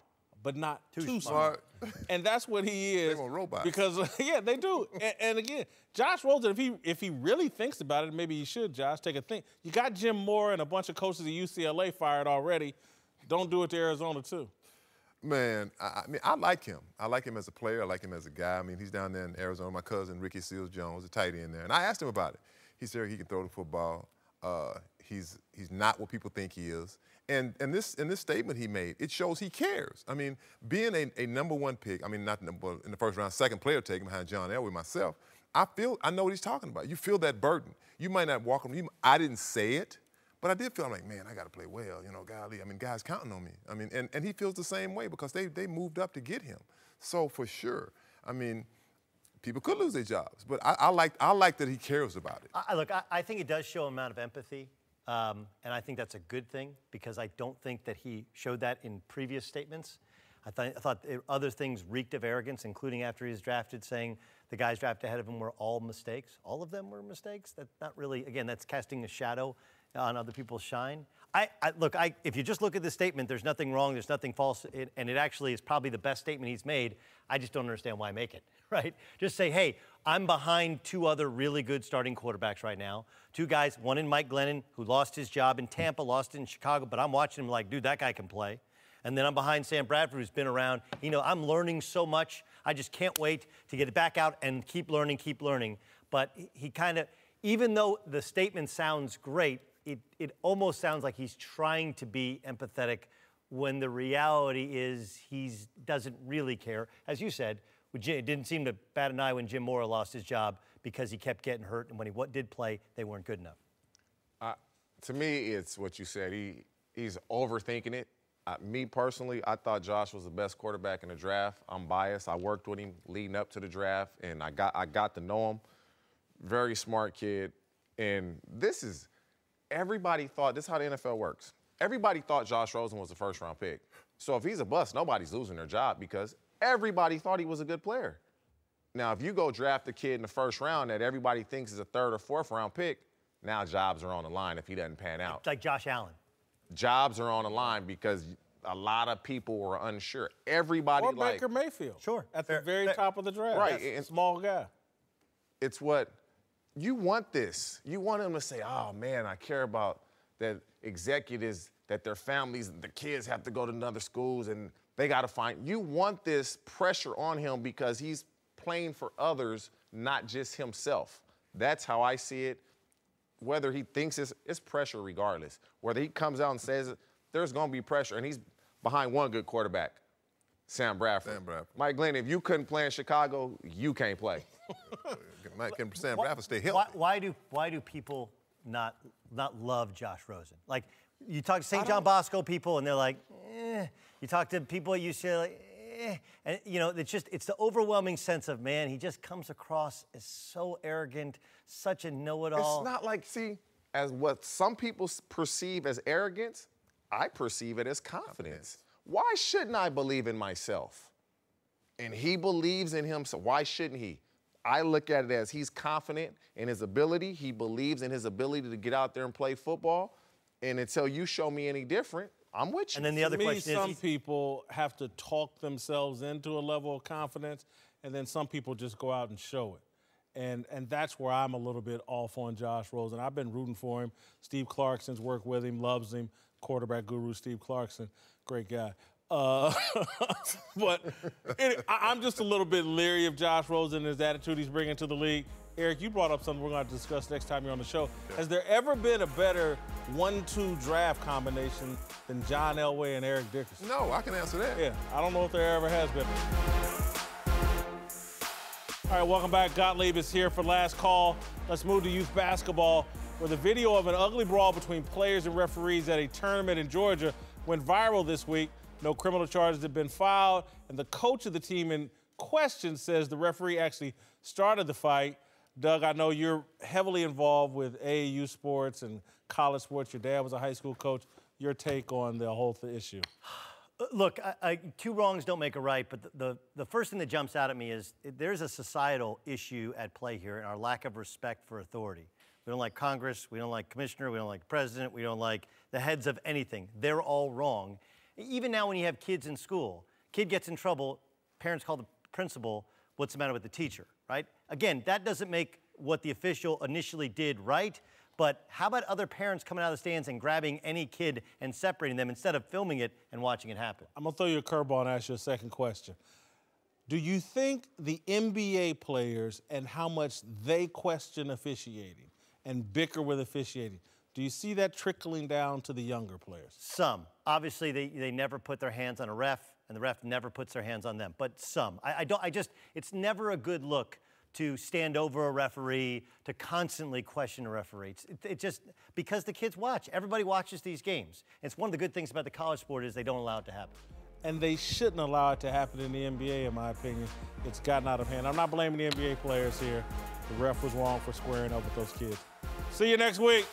but not too smart. And that's what he is. They want robots. Because, yeah, they do. And again, Josh Rosen, if he really thinks about it, maybe he should, Josh, take a think. You got Jim Moore and a bunch of coaches at UCLA fired already. Don't do it to Arizona, too. Man, I mean, I like him. I like him as a player. I like him as a guy. I mean, he's down there in Arizona. My cousin, Ricky Seals-Jones, a tight end there. And I asked him about it. He said he can throw the football. He's not what people think he is. And in this statement he made, it shows he cares. I mean, being a number 1 pick, I mean, not number in the first round, second player taken behind John Elway myself, I know what he's talking about. You feel that burden. You might not walk him. I didn't say it. But I did feel like, man, I got to play well, golly. I mean, guys counting on me. I mean, and he feels the same way because they moved up to get him. So for sure, I mean, people could lose their jobs, but I like that he cares about it. Look, I think it does show an amount of empathy, and I think that's a good thing because I don't think that he showed that in previous statements. I thought other things reeked of arrogance, including after he was drafted, saying the guys drafted ahead of him were all mistakes. All of them were mistakes. That's not really, again, that's casting a shadow on other people's shine. Look, if you just look at the statement, there's nothing wrong, there's nothing false, and it actually is probably the best statement he's made. I just don't understand why make it, right? Just say, hey, I'm behind 2 other really good starting quarterbacks right now. 2 guys, one in Mike Glennon, who lost his job in Tampa, lost it in Chicago, but I'm watching him like, dude, that guy can play. And then I'm behind Sam Bradford, who's been around. I'm learning so much. I just can't wait to get it back out and keep learning. But he kind of, even though the statement sounds great, it almost sounds like he's trying to be empathetic when the reality is he doesn't really care. As you said, it didn't seem to bat an eye when Jim Mora lost his job because he kept getting hurt, and when he did play, they weren't good enough. To me, it's what you said. He's overthinking it. Me personally, I thought Josh was the best quarterback in the draft. I'm biased. I worked with him leading up to the draft, and I got to know him. Very smart kid. And everybody thought, this is how the NFL works. Everybody thought Josh Rosen was the first-round pick. So if he's a bust, nobody's losing their job because everybody thought he was a good player. Now, if you go draft a kid in the first round that everybody thinks is a 3rd or 4th-round pick, now jobs are on the line if he doesn't pan out. It's like Josh Allen. Jobs are on the line because a lot of people were unsure. Everybody or Baker Mayfield. Sure. At the very top of the draft. Right. And small guy. It's what you want this. You want them to say, oh, man, I care about that executives, that their families, the kids have to go to other schools and they got to find. You want this pressure on him because he's playing for others, not just himself. That's how I see it. Whether he thinks it's pressure regardless. Whether he comes out and says it, there's going to be pressure. And he's behind one good quarterback, Sam Bradford. Mike Glennon, if you couldn't play in Chicago, you can't play. Sam Bradford stay healthy. Why do people not love Josh Rosen? Like, you talk to St. John Bosco people, and they're like, eh. You talk to people at UCLA, eh. And, it's the overwhelming sense of, man, he just comes across as so arrogant, such a know-it-all. It's not like, as what some people perceive as arrogance, I perceive it as confidence. Why shouldn't I believe in myself? And he believes in himself. Why shouldn't he? I look at it as he's confident in his ability. He believes in his ability to get out there and play football. And until you show me any different, I'm with you. And then the other question is, some people have to talk themselves into a level of confidence, and then some people just go out and show it. And that's where I'm a little bit off on Josh Rosen. I've been rooting for him. Steve Clarkson's worked with him, loves him. Quarterback guru Steve Clarkson, great guy. But I'm just a little bit leery of Josh Rosen and his attitude he's bringing to the league. Eric, you brought up something we're going to discuss next time you're on the show. Yeah. Has there ever been a better 1-2 draft combination than John Elway and Eric Dickerson? No, I can answer that. Yeah, I don't know if there ever has been. All right, welcome back. Gottlieb is here for last call. Let's move to youth basketball, where the video of an ugly brawl between players and referees at a tournament in Georgia went viral this week. No criminal charges have been filed, and the coach of the team in question says the referee actually started the fight. Doug, I know you're heavily involved with AAU sports and college sports. Your dad was a high school coach. Your take on the whole issue? Look, two wrongs don't make a right, but the first thing that jumps out at me is there's a societal issue at play here and our lack of respect for authority. We don't like Congress, we don't like commissioner, we don't like president, we don't like the heads of anything. They're all wrong. Even now when you have kids in school, kid gets in trouble, parents call the principal, what's the matter with the teacher, right? Again, that doesn't make what the official initially did right, but how about other parents coming out of the stands and grabbing any kid and separating them instead of filming it and watching it happen? I'm going to throw you a curveball and ask you a second question. Do you think the NBA players and how much they question officiating and bicker with officiating, do you see that trickling down to the younger players? Some. Obviously, they never put their hands on a ref, and the ref never puts their hands on them. But some. It's never a good look to stand over a referee, to constantly question a referee. It just, because the kids watch. Everybody watches these games. It's one of the good things about the college sport is they don't allow it to happen. And they shouldn't allow it to happen in the NBA, in my opinion. It's gotten out of hand. I'm not blaming the NBA players here. The ref was wrong for squaring up with those kids. See you next week.